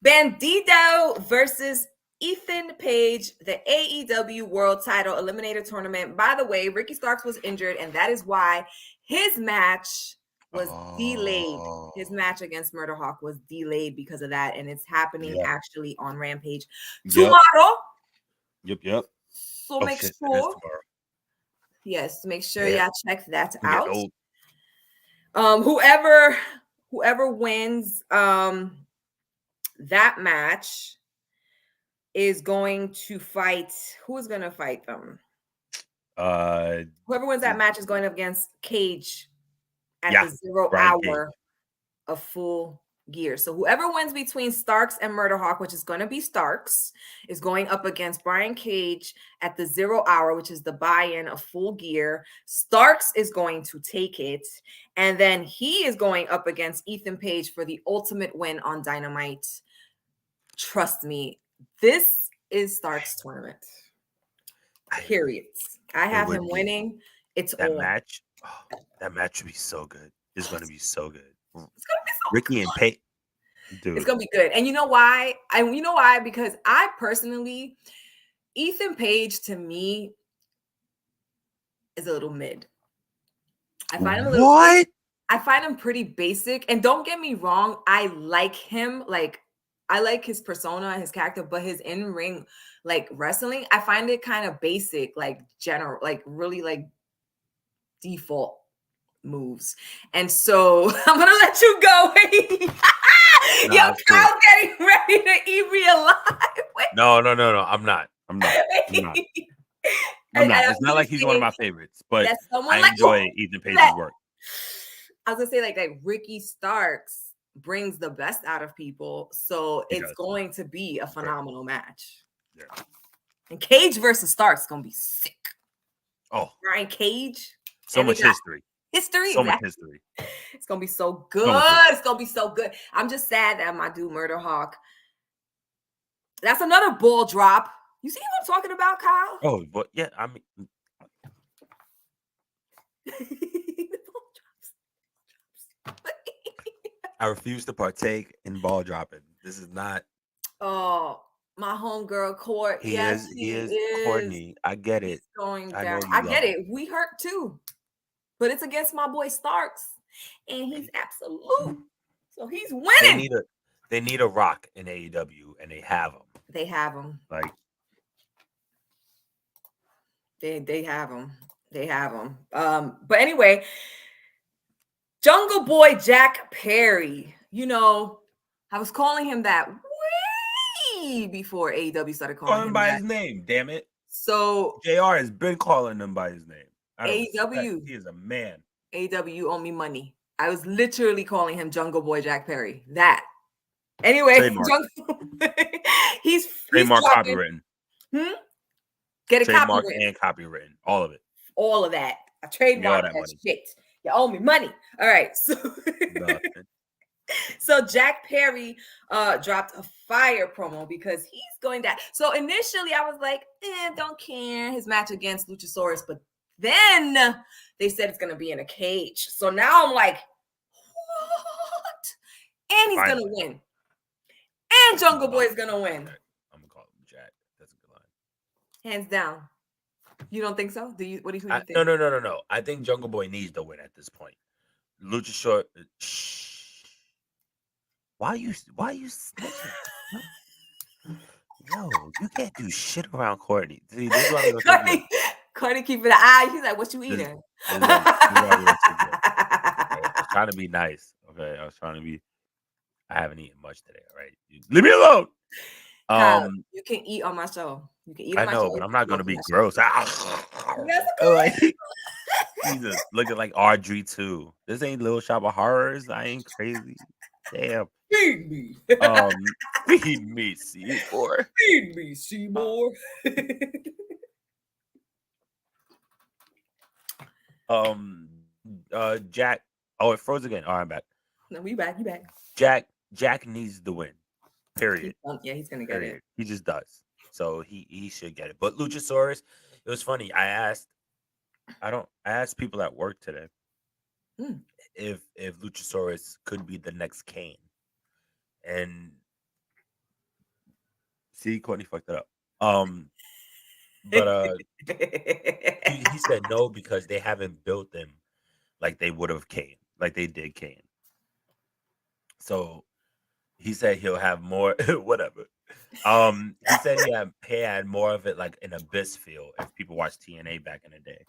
Bandito versus Ethan Page, the AEW World Title Eliminator Tournament. By the way, Ricky Starks was injured, and that is why his match was delayed. His match against Murder Hawk was delayed because of that, and it's happening actually on Rampage tomorrow. Yep. So make sure. Yes, make sure y'all check that out. Whoever wins that match is going to fight. Who is going to fight them? Whoever wins that match is going up against Cage at the 0 hour of Full Gear. So whoever wins between Starks and Murder Hawk, which is going to be Starks, is going up against Brian Cage at the 0 hour, which is the buy-in of Full Gear. Starks is going to take it, and then he is going up against Ethan Page for the ultimate win on Dynamite. Trust me, this is Starks' tournament. Period. I have him winning. It's that on. match. Oh, that match would be so good. It's going to be so good. It's gonna be so Ricky good. and Page. Dude. It's gonna be good. And you know why? Because I personally, Ethan Page to me is a little mid. I find him a little what? I find him pretty basic. And don't get me wrong, I like him. Like, I like his persona, his character, but his in-ring, like wrestling, I find it kind of basic, like general, like really like default moves. And so I'm gonna let you go. Yo, Kyle's getting ready to eat real live. No. I'm not. It's not like he's one of my favorites, but I enjoy Ethan Page's work. I was gonna say like Ricky Starks brings the best out of people, so it's going to be a phenomenal match. Yeah. And Cage versus Starks is gonna be sick. Oh, Brian Cage. So much history. So much history. It's gonna be so good. It's gonna be so good. I'm just sad that my dude Murder Hawk. That's another ball drop. You see what I'm talking about, Kyle? Oh, but yeah, I mean. I refuse to partake in ball dropping. This is not. Oh, my homegirl Court. Yes, He is is. Courtney. I get He's it. going I down. know you I love get him. it. We hurt too, but it's against my boy Starks, and he's absolute. So he's winning. They need a rock in AEW, and they have him. They have him. Like they have him. They have him. But anyway, Jungle Boy Jack Perry. You know, I was calling him that way before AEW started call calling him him by that. his name. Damn it. So JR has been calling him by his name. I don't respect. AEW. He is a man. AEW, you owe me money. I was literally calling him Jungle Boy Jack Perry. That. Anyway, he's trademark dropping. copywritten. Get a trademark copywritten. and copywritten. All of it. All of that. I trademark that shit. You owe me money. All right. So Jack Perry dropped a fire promo because he's going down. So initially I was like, don't care his match against Luchasaurus, but then they said it's going to be in a cage. So now I'm like, what? And he's going to win. And Jungle Boy is going to win. I'm going to call him Jack. That's a good line. Hands down. You don't think so? What do you think? No. I think Jungle Boy needs to win at this point. Luchasaurus. Why you snitching? Yo, you can't do shit around Courtney. See, this is what I'm Courtney keeping an eye. He's like, "What you eating?" I was trying to be nice. Okay, I haven't eaten much today. All right, leave me alone. You can eat on my show. You can eat. I know, but I'm not gonna be gross. He's just looking like Audrey too. This ain't Little Shop of Horrors. I ain't crazy. Damn. Feed me. Feed me, Seymour. Feed me, Seymour. Jack. Oh, it froze again. All right, I'm back. No, you back. Jack needs the win. Period. He's gonna get it. He just does. So he should get it. But Luchasaurus, it was funny. I asked people at work today if Luchasaurus could be the next Kane. And see, Courtney fucked it up. But he said no because they haven't built them like they would have Kane, like they did Kane. So he said he'll have more whatever. He said he had more of it like an Abyss feel if people watch TNA back in the day.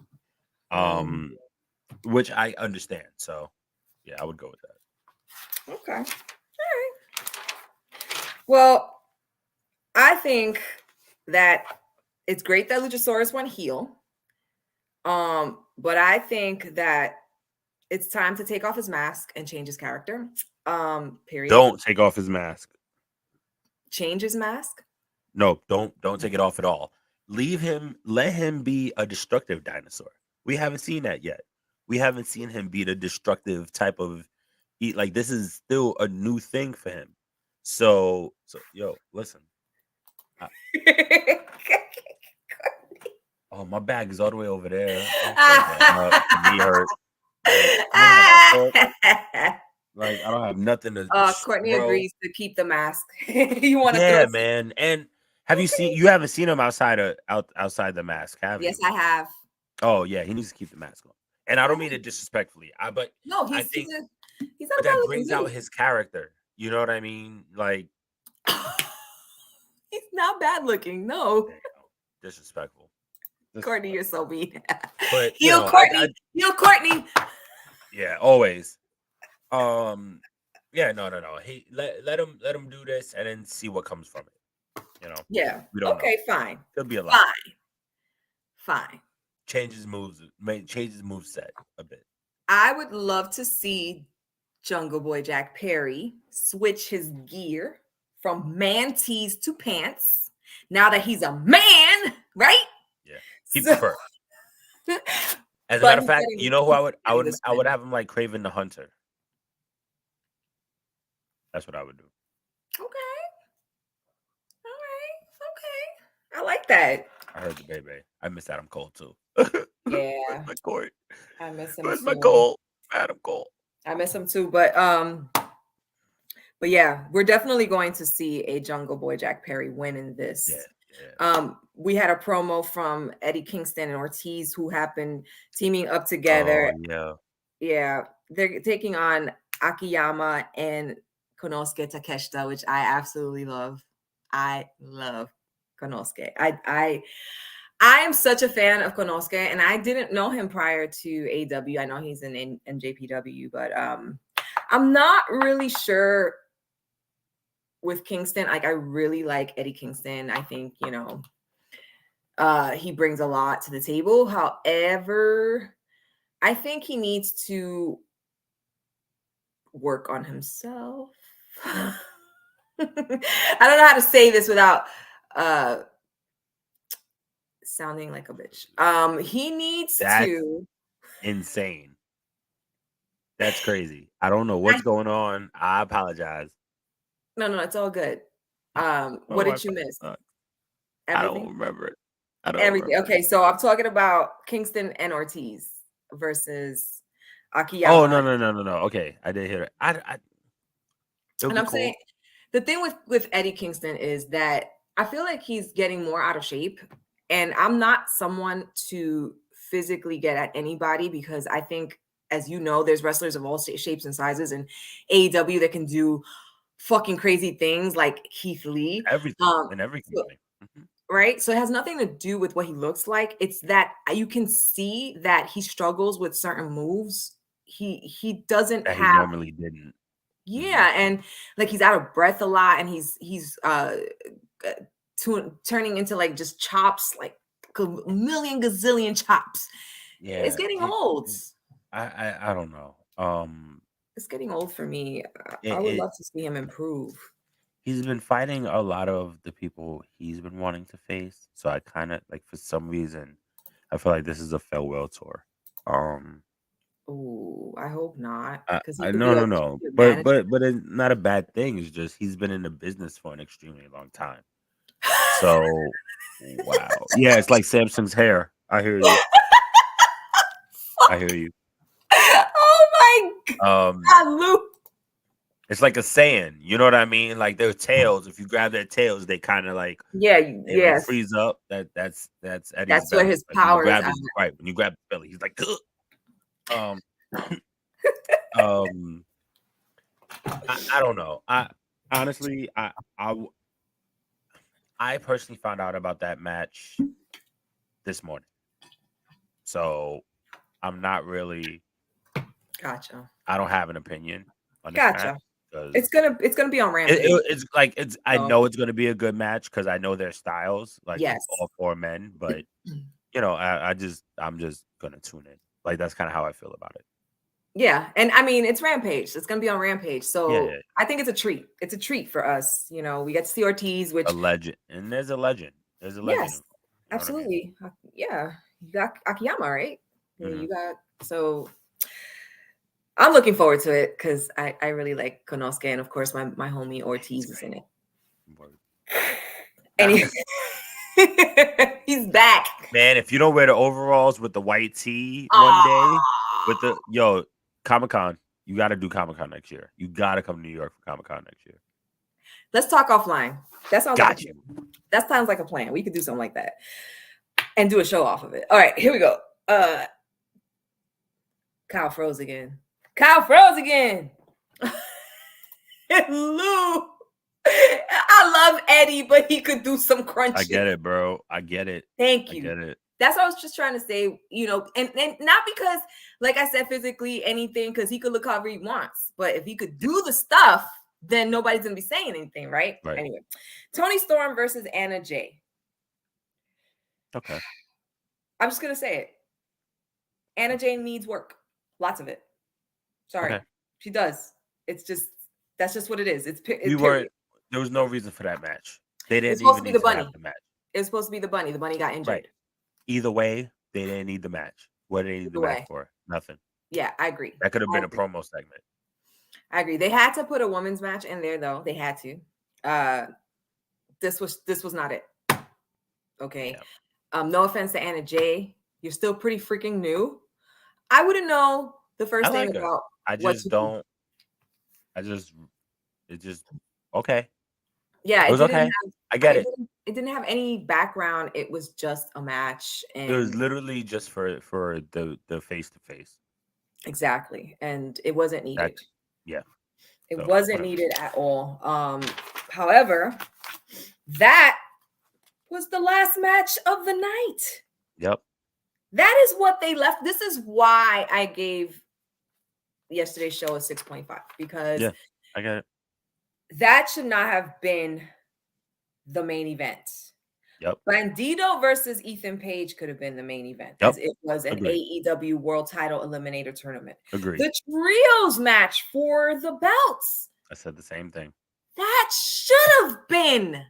Which I understand. So yeah, I would go with that. Okay. All right. Well, I think that it's great that Luchasaurus went heel. But I think that it's time to take off his mask and change his character. Period. Don't take off his mask. Change his mask? No, don't take it off at all. Leave him, let him be a destructive dinosaur. We haven't seen that yet. We haven't seen him be the destructive type of like this is still a new thing for him. So yo, listen. Oh, my bag is all the way over there. Knee hurt. Like I don't have nothing to. Courtney agrees to keep the mask. You want to? Yeah, man. And have you seen? You haven't seen him outside the mask, have you? Yes, I have. Oh yeah, he needs to keep the mask on. And I don't mean it disrespectfully. I think he's but that brings out his character. You know what I mean? Like he's not bad looking. No, disrespectful. Courtney, you're so mean. But heel Courtney. Yeah, always. Yeah, no. He let him do this and then see what comes from it. You know. Yeah. We don't know. Fine. Could be a lot. Fine. Change his moveset a bit. I would love to see Jungle Boy Jack Perry switch his gear from man tees to pants. Now that he's a man, right? Yeah. He prefer. As a matter of fact, you know who I would have him like Craven the Hunter. That's what I would do. Okay. All right. Okay. I like that. I heard the baby. I miss Adam Cole too. Yeah. Where's my Court? I miss him. Where's my Cole? Adam Cole. I miss him too. But But yeah, we're definitely going to see a Jungle Boy Jack Perry win in this. We had a promo from Eddie Kingston and Ortiz, who have been teaming up together. Oh, yeah, they're taking on Akiyama and Konosuke Takeshita, which I absolutely love. I love Konosuke. I am such a fan of Konosuke, and I didn't know him prior to AW. I know he's in NJPW, but I'm not really sure with Kingston. Like, I really like Eddie Kingston. I think, he brings a lot to the table. However, I think he needs to work on himself. I don't know how to say this without sounding like a bitch. He needs to. Insane. That's crazy. I don't know what's going on. I apologize. No, it's all good. What did you miss? I don't remember it. Everything. Okay, so I'm talking about Kingston and Ortiz versus Akiyama. Oh, no. Okay, I did hear it. And I'm saying the thing with Eddie Kingston is that I feel like he's getting more out of shape, and I'm not someone to physically get at anybody, because I think, as you know, there's wrestlers of all shapes and sizes in AEW that can do fucking crazy things, like Keith Lee. Everything. Right? So it has nothing to do with what he looks like. It's that you can see that he struggles with certain moves. He doesn't that have. He normally didn't. Yeah, and like he's out of breath a lot, and he's turning into like just chops, like a million gazillion chops. Yeah, it's getting old. I don't know. It's getting old for me. I would love to see him improve. He's been fighting a lot of the people he's been wanting to face, so I kind of like, for some reason, I feel like this is a farewell tour. Oh, I hope not. No. But it's not a bad thing. It's just he's been in the business for an extremely long time. So, wow. Yeah, it's like Samsung's hair. I hear you. I hear you. Oh my God, Luke. It's like a saying, you know what I mean? Like their tails, if you grab their tails, they kind of like freeze up. That's Eddie's That's belly. where his power is. Right. When you grab his belly, he's like, I don't know. I honestly, I personally found out about that match this morning, so I'm not really. Gotcha. I don't have an opinion on this match. It's gonna be on Rampage. It's I know it's gonna be a good match because I know their styles, like all four men. But I'm just gonna tune in. Like that's kind of how I feel about it. Yeah, and I mean it's Rampage. It's gonna be on Rampage, so I think it's a treat. It's a treat for us. We get to see Ortiz, which a legend, and there's a legend. There's a legend. Yes, absolutely. I mean? Yeah, you got Akiyama, right? Mm-hmm. You got so. I'm looking forward to it because I really like Konosuke, and of course my homie Ortiz is in it. Anyway, he's back. Man, if you don't wear the overalls with the white tee one day with the Comic-Con, you got to do Comic-Con next year. You got to come to New York for Comic-Con next year. Let's talk offline. That sounds that sounds like a plan. We could do something like that and do a show off of it. All right, here we go. Kyle froze again. Lou. I love Eddie, but he could do some crunching. I get it, bro. I get it. Thank you. I get it. That's what I was just trying to say, and not because, like I said, physically anything, because he could look however he wants. But if he could do the stuff, then nobody's going to be saying anything, right? Anyway, Toni Storm versus Anna Jay. Okay. I'm just going to say it. Anna Jay needs work. Lots of it. Sorry. Okay. She does. It's just, that's just what it is. There was no reason for that match. They didn't even need to have the match. It was supposed to be the bunny. The bunny got injured. Right. Either way, they didn't need the match. What did they need the match for? Nothing. Yeah, I agree. That could have been a promo segment. I agree. They had to put a women's match in there, though. They had to. This was not it. Okay. Yeah. No offense to Anna Jay. You're still pretty freaking new. I wouldn't know the first thing about. I just don't. It just okay. Yeah, It was okay. I get it. It didn't have any background. It was just a match, It was and literally just for the face to face. exactly, and it wasn't needed. Yeah. It So, wasn't whatever. needed at all. However, that was the last match of the night. Yep. That is what they left. This is why I gave yesterday's show a 6.5, because I get it. that should not have been the main event. Yep. Bandito versus Ethan Page could have been the main event, Yep. as it was an Agreed. AEW World Title Eliminator Tournament. Agreed. The trios match for the belts. I said the same thing. That should have been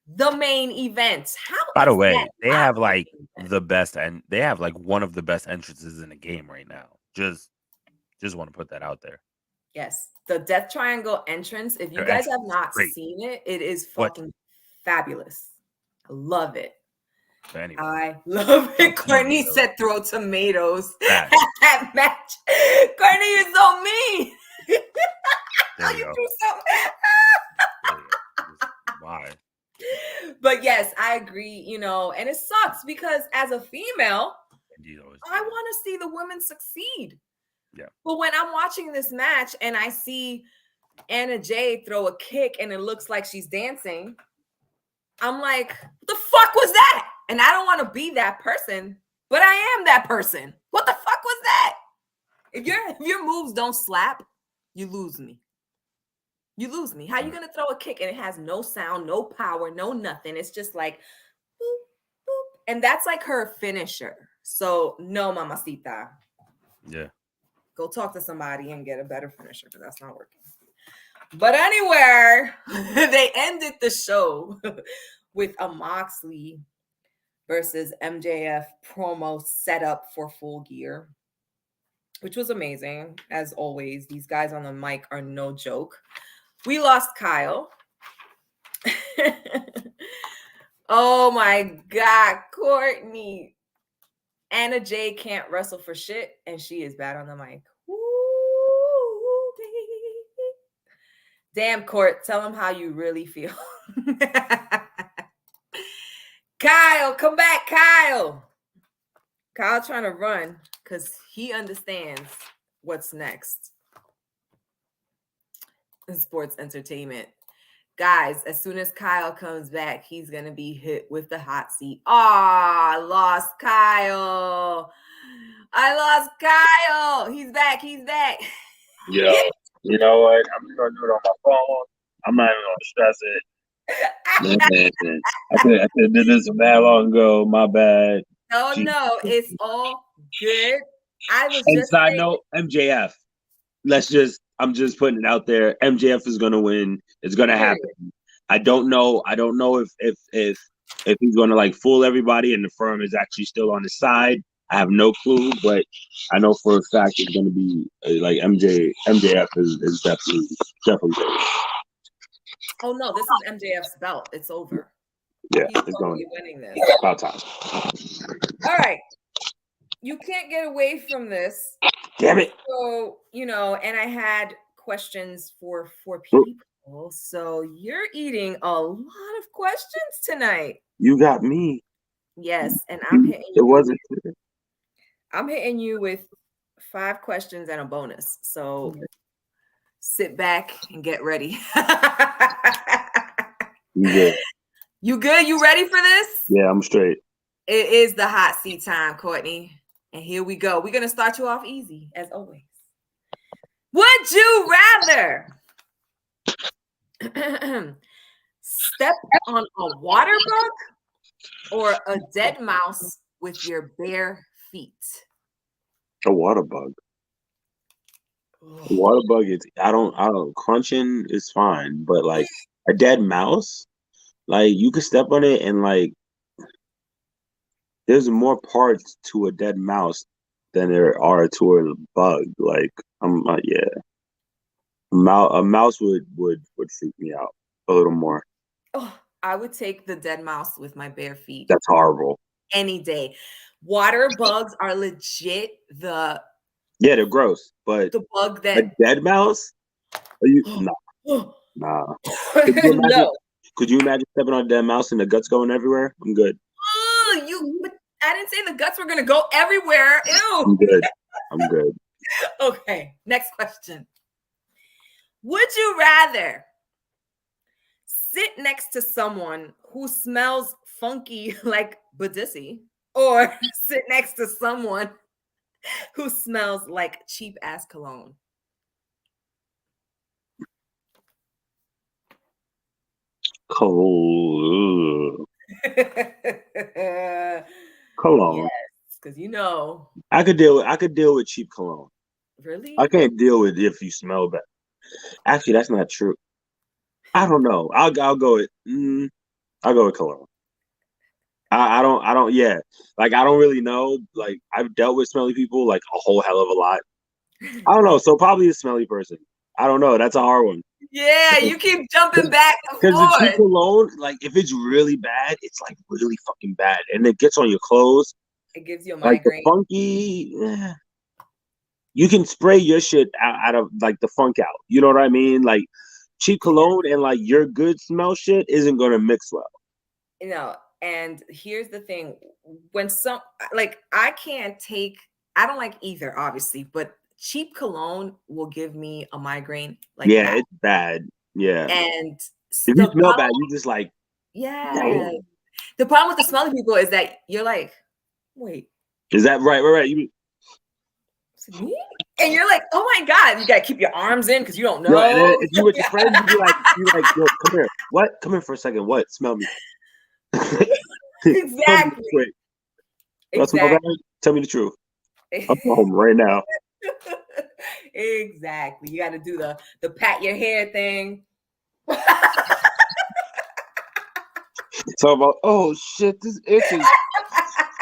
the main event. How? By the way, they have like the best, and they have like one of the best entrances in the game right now. Just want to put that out there. Yes, the Death Triangle entrance. If you guys have not seen it, it is fucking fabulous. I love it. But anyway, I love it. Courtney said throw tomatoes at that match. Courtney is so mean. There you do something. Why? But yes, I agree, and it sucks because as a female, I want to see the women succeed. Yeah. But when I'm watching this match and I see Anna Jay throw a kick and it looks like she's dancing, I'm like, what the fuck was that? And I don't want to be that person, but I am that person. What the fuck was that? If your moves don't slap, you lose me. You lose me. How you gonna throw a kick and it has no sound, no power, no nothing? It's just like boop, boop. And that's like her finisher. So no, mamacita. Yeah. Go talk to somebody and get a better finisher, because that's not working. But anyway, they ended the show with a Moxley versus MJF promo setup for Full Gear, which was amazing. As always, these guys on the mic are no joke. We lost Kyle. Oh my God, Courtney. Anna Jay can't wrestle for shit, and she is bad on the mic. Ooh, damn, Court, tell them how you really feel. Kyle, come back, Kyle. Kyle trying to run because he understands what's next in sports entertainment. Guys, as soon as Kyle comes back, he's going to be hit with the hot seat. I lost Kyle. He's back. Yo, you know what? I'm just going to do it on my phone. I'm not even going to stress it. I did this mad long ago. My bad. No, it's all good. I was and just side note, MJF. I'm just putting it out there. MJF is gonna win. It's gonna happen. I don't know if he's gonna like fool everybody and the firm is actually still on his side. I have no clue, but I know for a fact it's gonna be like MJF is definitely good. Oh no, this is MJF's belt. It's over. Yeah, he's totally winning this. About time. All right. You can't get away from this. Damn it. So, and I had questions for people. So you're eating a lot of questions tonight. You got me. Yes, and I'm hitting you. It wasn't. I'm hitting you with 5 questions and a bonus. So sit back and get ready. You good? You good? You ready for this? Yeah, I'm straight. It is the hot seat time, Courtney. And here we go. We're going to start you off easy, as always. Would you rather step on a water bug or a dead mouse with your bare feet? A water bug. A water bug is I don't crunching is fine, but like a dead mouse, like you could step on it and like there's more parts to a dead mouse than there are to a bug. Like I'm yeah. A mouse would freak me out a little more. Oh, I would take the dead mouse with my bare feet. That's horrible. Any day. Water bugs are legit yeah, they're gross, but the bug that a dead mouse? Are you no. Nah. No. Could you imagine stepping on a dead mouse and the guts going everywhere? I'm good. But I didn't say the guts were gonna go everywhere. Ew. I'm good. Okay, next question. Would you rather sit next to someone who smells funky like Badissi, or sit next to someone who smells like cheap ass cologne? Cologne. Yes, because I could deal with cheap cologne. Really? I can't deal with if you smell bad. Actually, that's not true. I don't know. I'll go with cologne. I don't yeah. Like I don't really know. Like I've dealt with smelly people like a whole hell of a lot. I don't know. So probably a smelly person. I don't know. That's a hard one. Yeah, you keep jumping back and Because the cheap forth. cologne, like if it's really bad, it's like really fucking bad, and it gets on your clothes. It gives you a Like the migraine. funky, you can spray your shit out of like the funk out. You know what I mean? Like cheap cologne and like your good smell shit isn't gonna mix well. And here's the thing: when I don't like either, obviously, but cheap cologne will give me a migraine. Like that. It's bad. Yeah. And if you smell bad, you just like The problem with the smelly people is that you're like, wait, is that right? You me? And you're like, oh my god, you gotta keep your arms in because you don't know. Yo, if you with your friends, you like, yo, come here. What? Come here for a second. What? Smell me. Exactly. Tell me the truth. I'm home right now. Exactly. You got to do the pat your hair thing. Talk about, oh shit, this itch is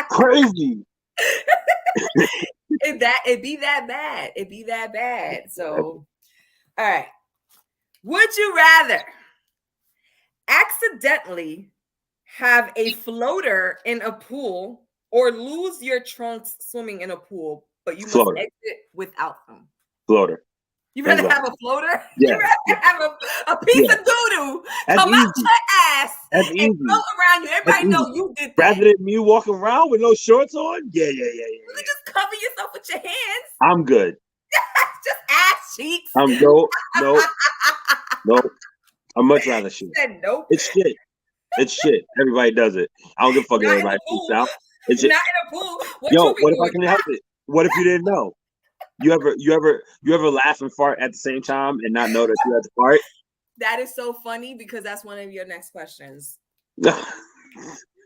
crazy. It'd be that bad. It'd be that bad. So, all right. Would you rather accidentally have a floater in a pool or lose your trunks swimming in a pool, but you must exit without them? Floater. You'd rather have a floater? Yeah. You'd rather have a piece of doo-doo come out your ass and float around you. Everybody know you did that. Rather than me walking around with no shorts on? Yeah. You can just cover yourself with your hands. I'm good. Just ass cheeks. Nope. I'd much rather shit. Said nope. It's shit. It's shit. Everybody does it. I don't give a fuck if everybody peeps out. It's not in a pool. What if I can help it? What if you didn't know? You ever laugh and fart at the same time and not know that you had to fart? That is so funny because that's one of your next questions.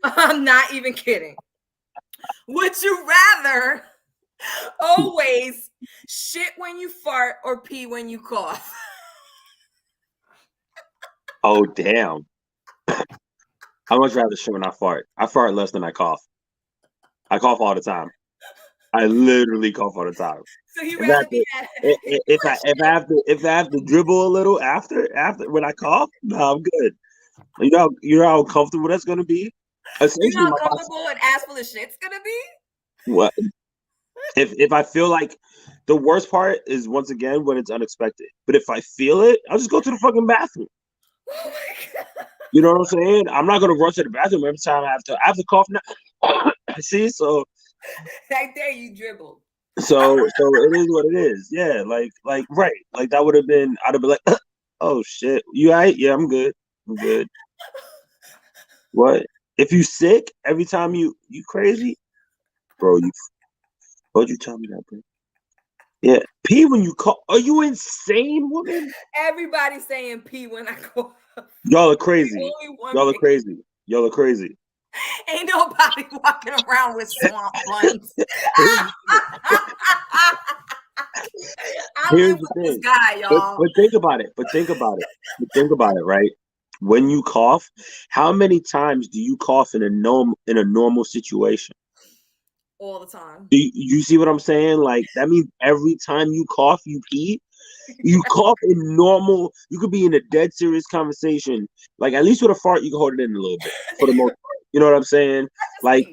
I'm not even kidding. Would you rather always shit when you fart or pee when you cough? Oh damn. I much rather shit when I fart. I fart less than I cough. I cough all the time. I literally cough all the time. So you rather be if I have to dribble a little after when I cough, no, I'm good. You know how comfortable that's gonna be. You know how comfortable an ass full of shit's gonna be. What? If I feel like the worst part is once again when it's unexpected. But if I feel it, I'll just go to the fucking bathroom. Oh my god. You know what I'm saying? I'm not gonna rush to the bathroom every time I have to cough now. See, so right there you dribbled. So it is what it is. Yeah, like right. Like that would have been I'd have been like, oh shit. You all right? Yeah, I'm good. What? If you sick every time you crazy? Bro, why'd you tell me that, bro? Yeah. Pee when you cough. Are you insane, woman? Everybody's saying pee when I cough. Y'all are crazy. Y'all are crazy. Ain't nobody walking around with swamp buns. Here's the thing. This guy, y'all. But think about it, right? When you cough, how many times do you cough in a normal situation? All the time. Do you see what I'm saying? Like that means every time you cough, you pee. You cough in normal. You could be in a dead serious conversation. Like at least with a fart, you can hold it in a little bit for the most part. You know what I'm saying? Like,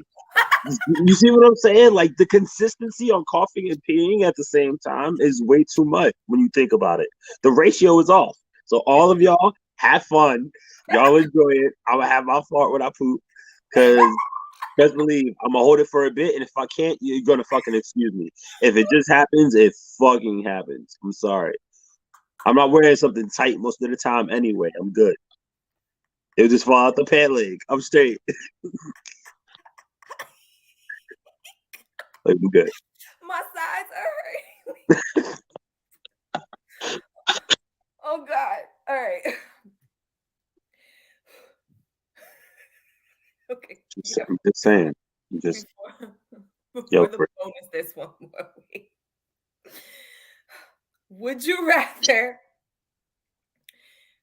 you see what I'm saying? Like the consistency on coughing and peeing at the same time is way too much when you think about it. The ratio is off. So all of y'all have fun. Y'all enjoy it. I'm gonna have my fart when I poop, because best believe I'm gonna hold it for a bit, and if I can't, you're gonna fucking excuse me. If it just happens, it fucking happens. I'm sorry. I'm not wearing something tight most of the time anyway. I'm good. It'll just fall out the pant leg. I'm straight. Like, I'm good. My sides are hurting. Oh God. All right. Okay. I'm just saying. Before the bonus, this one more. Wait. Would you rather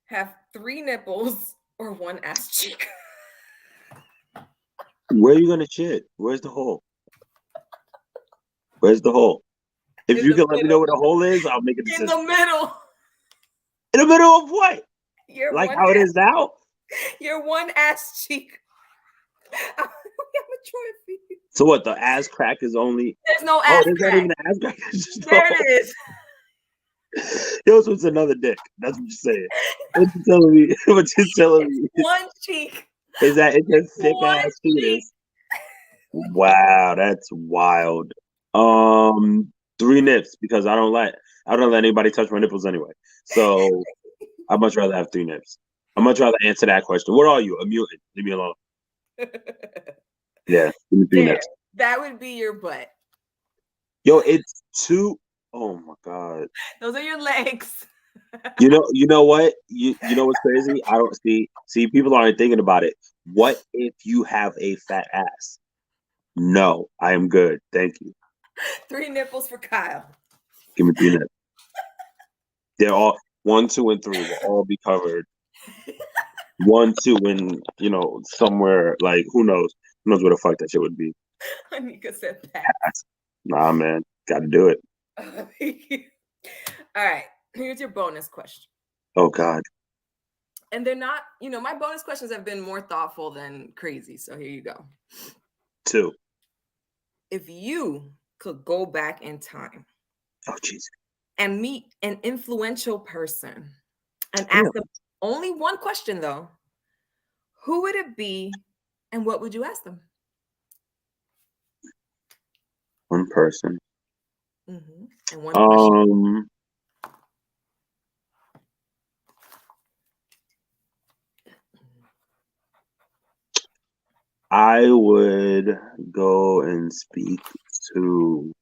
have 3 nipples or 1 ass cheek? Where are you gonna shit? Where's the hole? Where's the hole? If you can let me know where the hole is, I'll make a decision. In the middle. In the middle of what? You're like how it is now? Your 1 ass cheek. I have a trophy. So what? The ass crack is only. There's no ass there's crack. not even an ass crack. There it is. Yo, so it's another dick. That's what you're saying. What you telling me? What you telling me? One cheek. Is that it's a thick ass penis? Wow, that's wild. 3 nips, because I don't let anybody touch my nipples anyway. So I'd much rather have 3 nips. I'd much rather answer that question. What are you? A mutant? Leave me alone. Yeah, give me 3 nips. That would be your butt. Yo, it's 2. Oh my God. Those are your legs. You know what? You know what's crazy? I don't see people aren't thinking about it. What if you have a fat ass? No, I am good. Thank you. 3 nipples for Kyle. Give me 3 nips. They're all 1, 2, and 3 will all be covered. 1, 2, and somewhere like who knows where the fuck that shit would be. Anika said that. Nah, man, got to do it. All right, here's your bonus question. Oh God. And they're not, my bonus questions have been more thoughtful than crazy. So here you go. 2. If you could go back in time, oh jeez, and meet an influential person and ask them only one question though, who would it be and what would you ask them? One person. Mm-hmm. And one question. I would go and speak to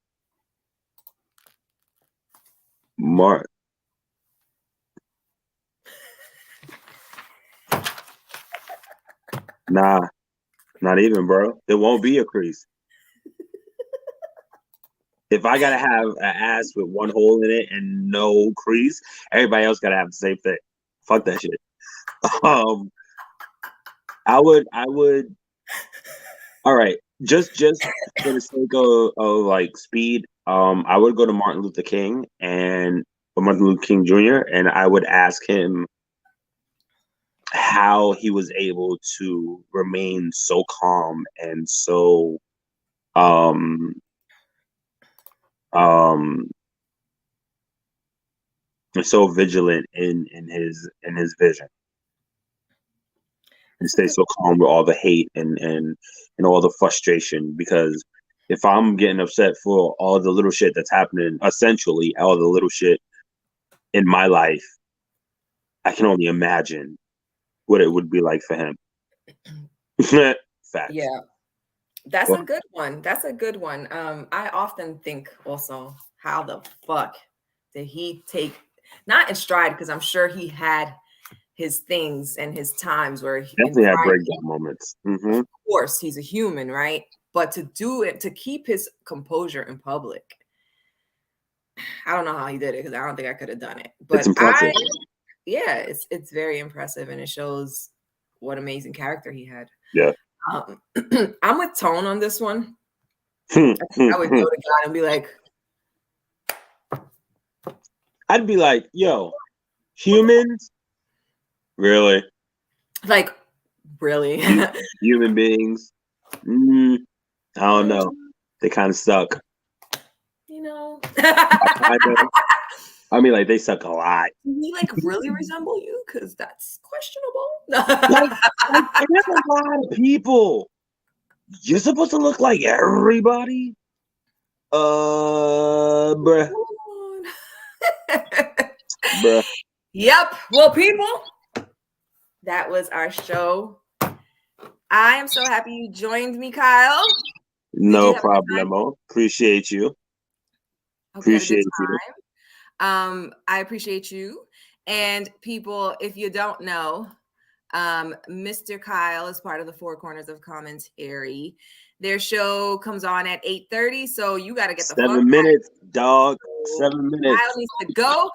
Mark. Nah, not even, bro. There won't be a crease. If I gotta have an ass with 1 hole in it and no crease, everybody else gotta have the same thing. Fuck that shit. I would. All right, just for the sake of like speed, I would go to Martin Luther King Jr. and I would ask him how he was able to remain so calm and so so vigilant in his vision, and stay so calm with all the hate and all the frustration. Because if I'm getting upset for all the little shit that's happening, essentially all the little shit in my life, I can only imagine what it would be like for him. Facts. Yeah, that's a good one. That's a good one. I often think also, how the fuck did he take, not in stride, because I'm sure he had his things and his times where he definitely had breakdown moments. Mm-hmm. Of course, he's a human, right? But to do it, to keep his composure in public, I don't know how he did it, because I don't think I could have done it. But it's impressive. It's very impressive, and it shows what amazing character he had. Yeah. I'm with Tone on this one. I would go to God and be like, I'd be like, yo, humans? Really? Like, really? Human beings? I don't know. They kind of suck. I know. I mean, like, they suck a lot. Do we like really resemble you? Because that's questionable. Like, there's a lot of people. You're supposed to look like everybody. Bruh. Bruh. Yep. Well, people, that was our show. I am so happy you joined me, Kyle. No problemo. Appreciate you. Appreciate you. I appreciate you. And people, if you don't know, Mr. Kyle is part of the Four Corners of Commentary. Their show comes on at 8:30, so you got to get the 7 minutes, dog. 7 minutes. Kyle needs to go.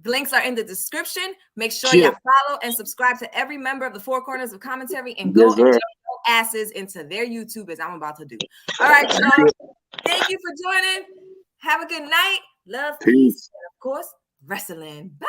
The links are in the description. Make sure you follow and subscribe to every member of the Four Corners of Commentary and go and jump your asses into their YouTube as I'm about to do. All right, y'all. Thank you for joining. Have a good night. Love, peace, and of course, wrestling. Bye.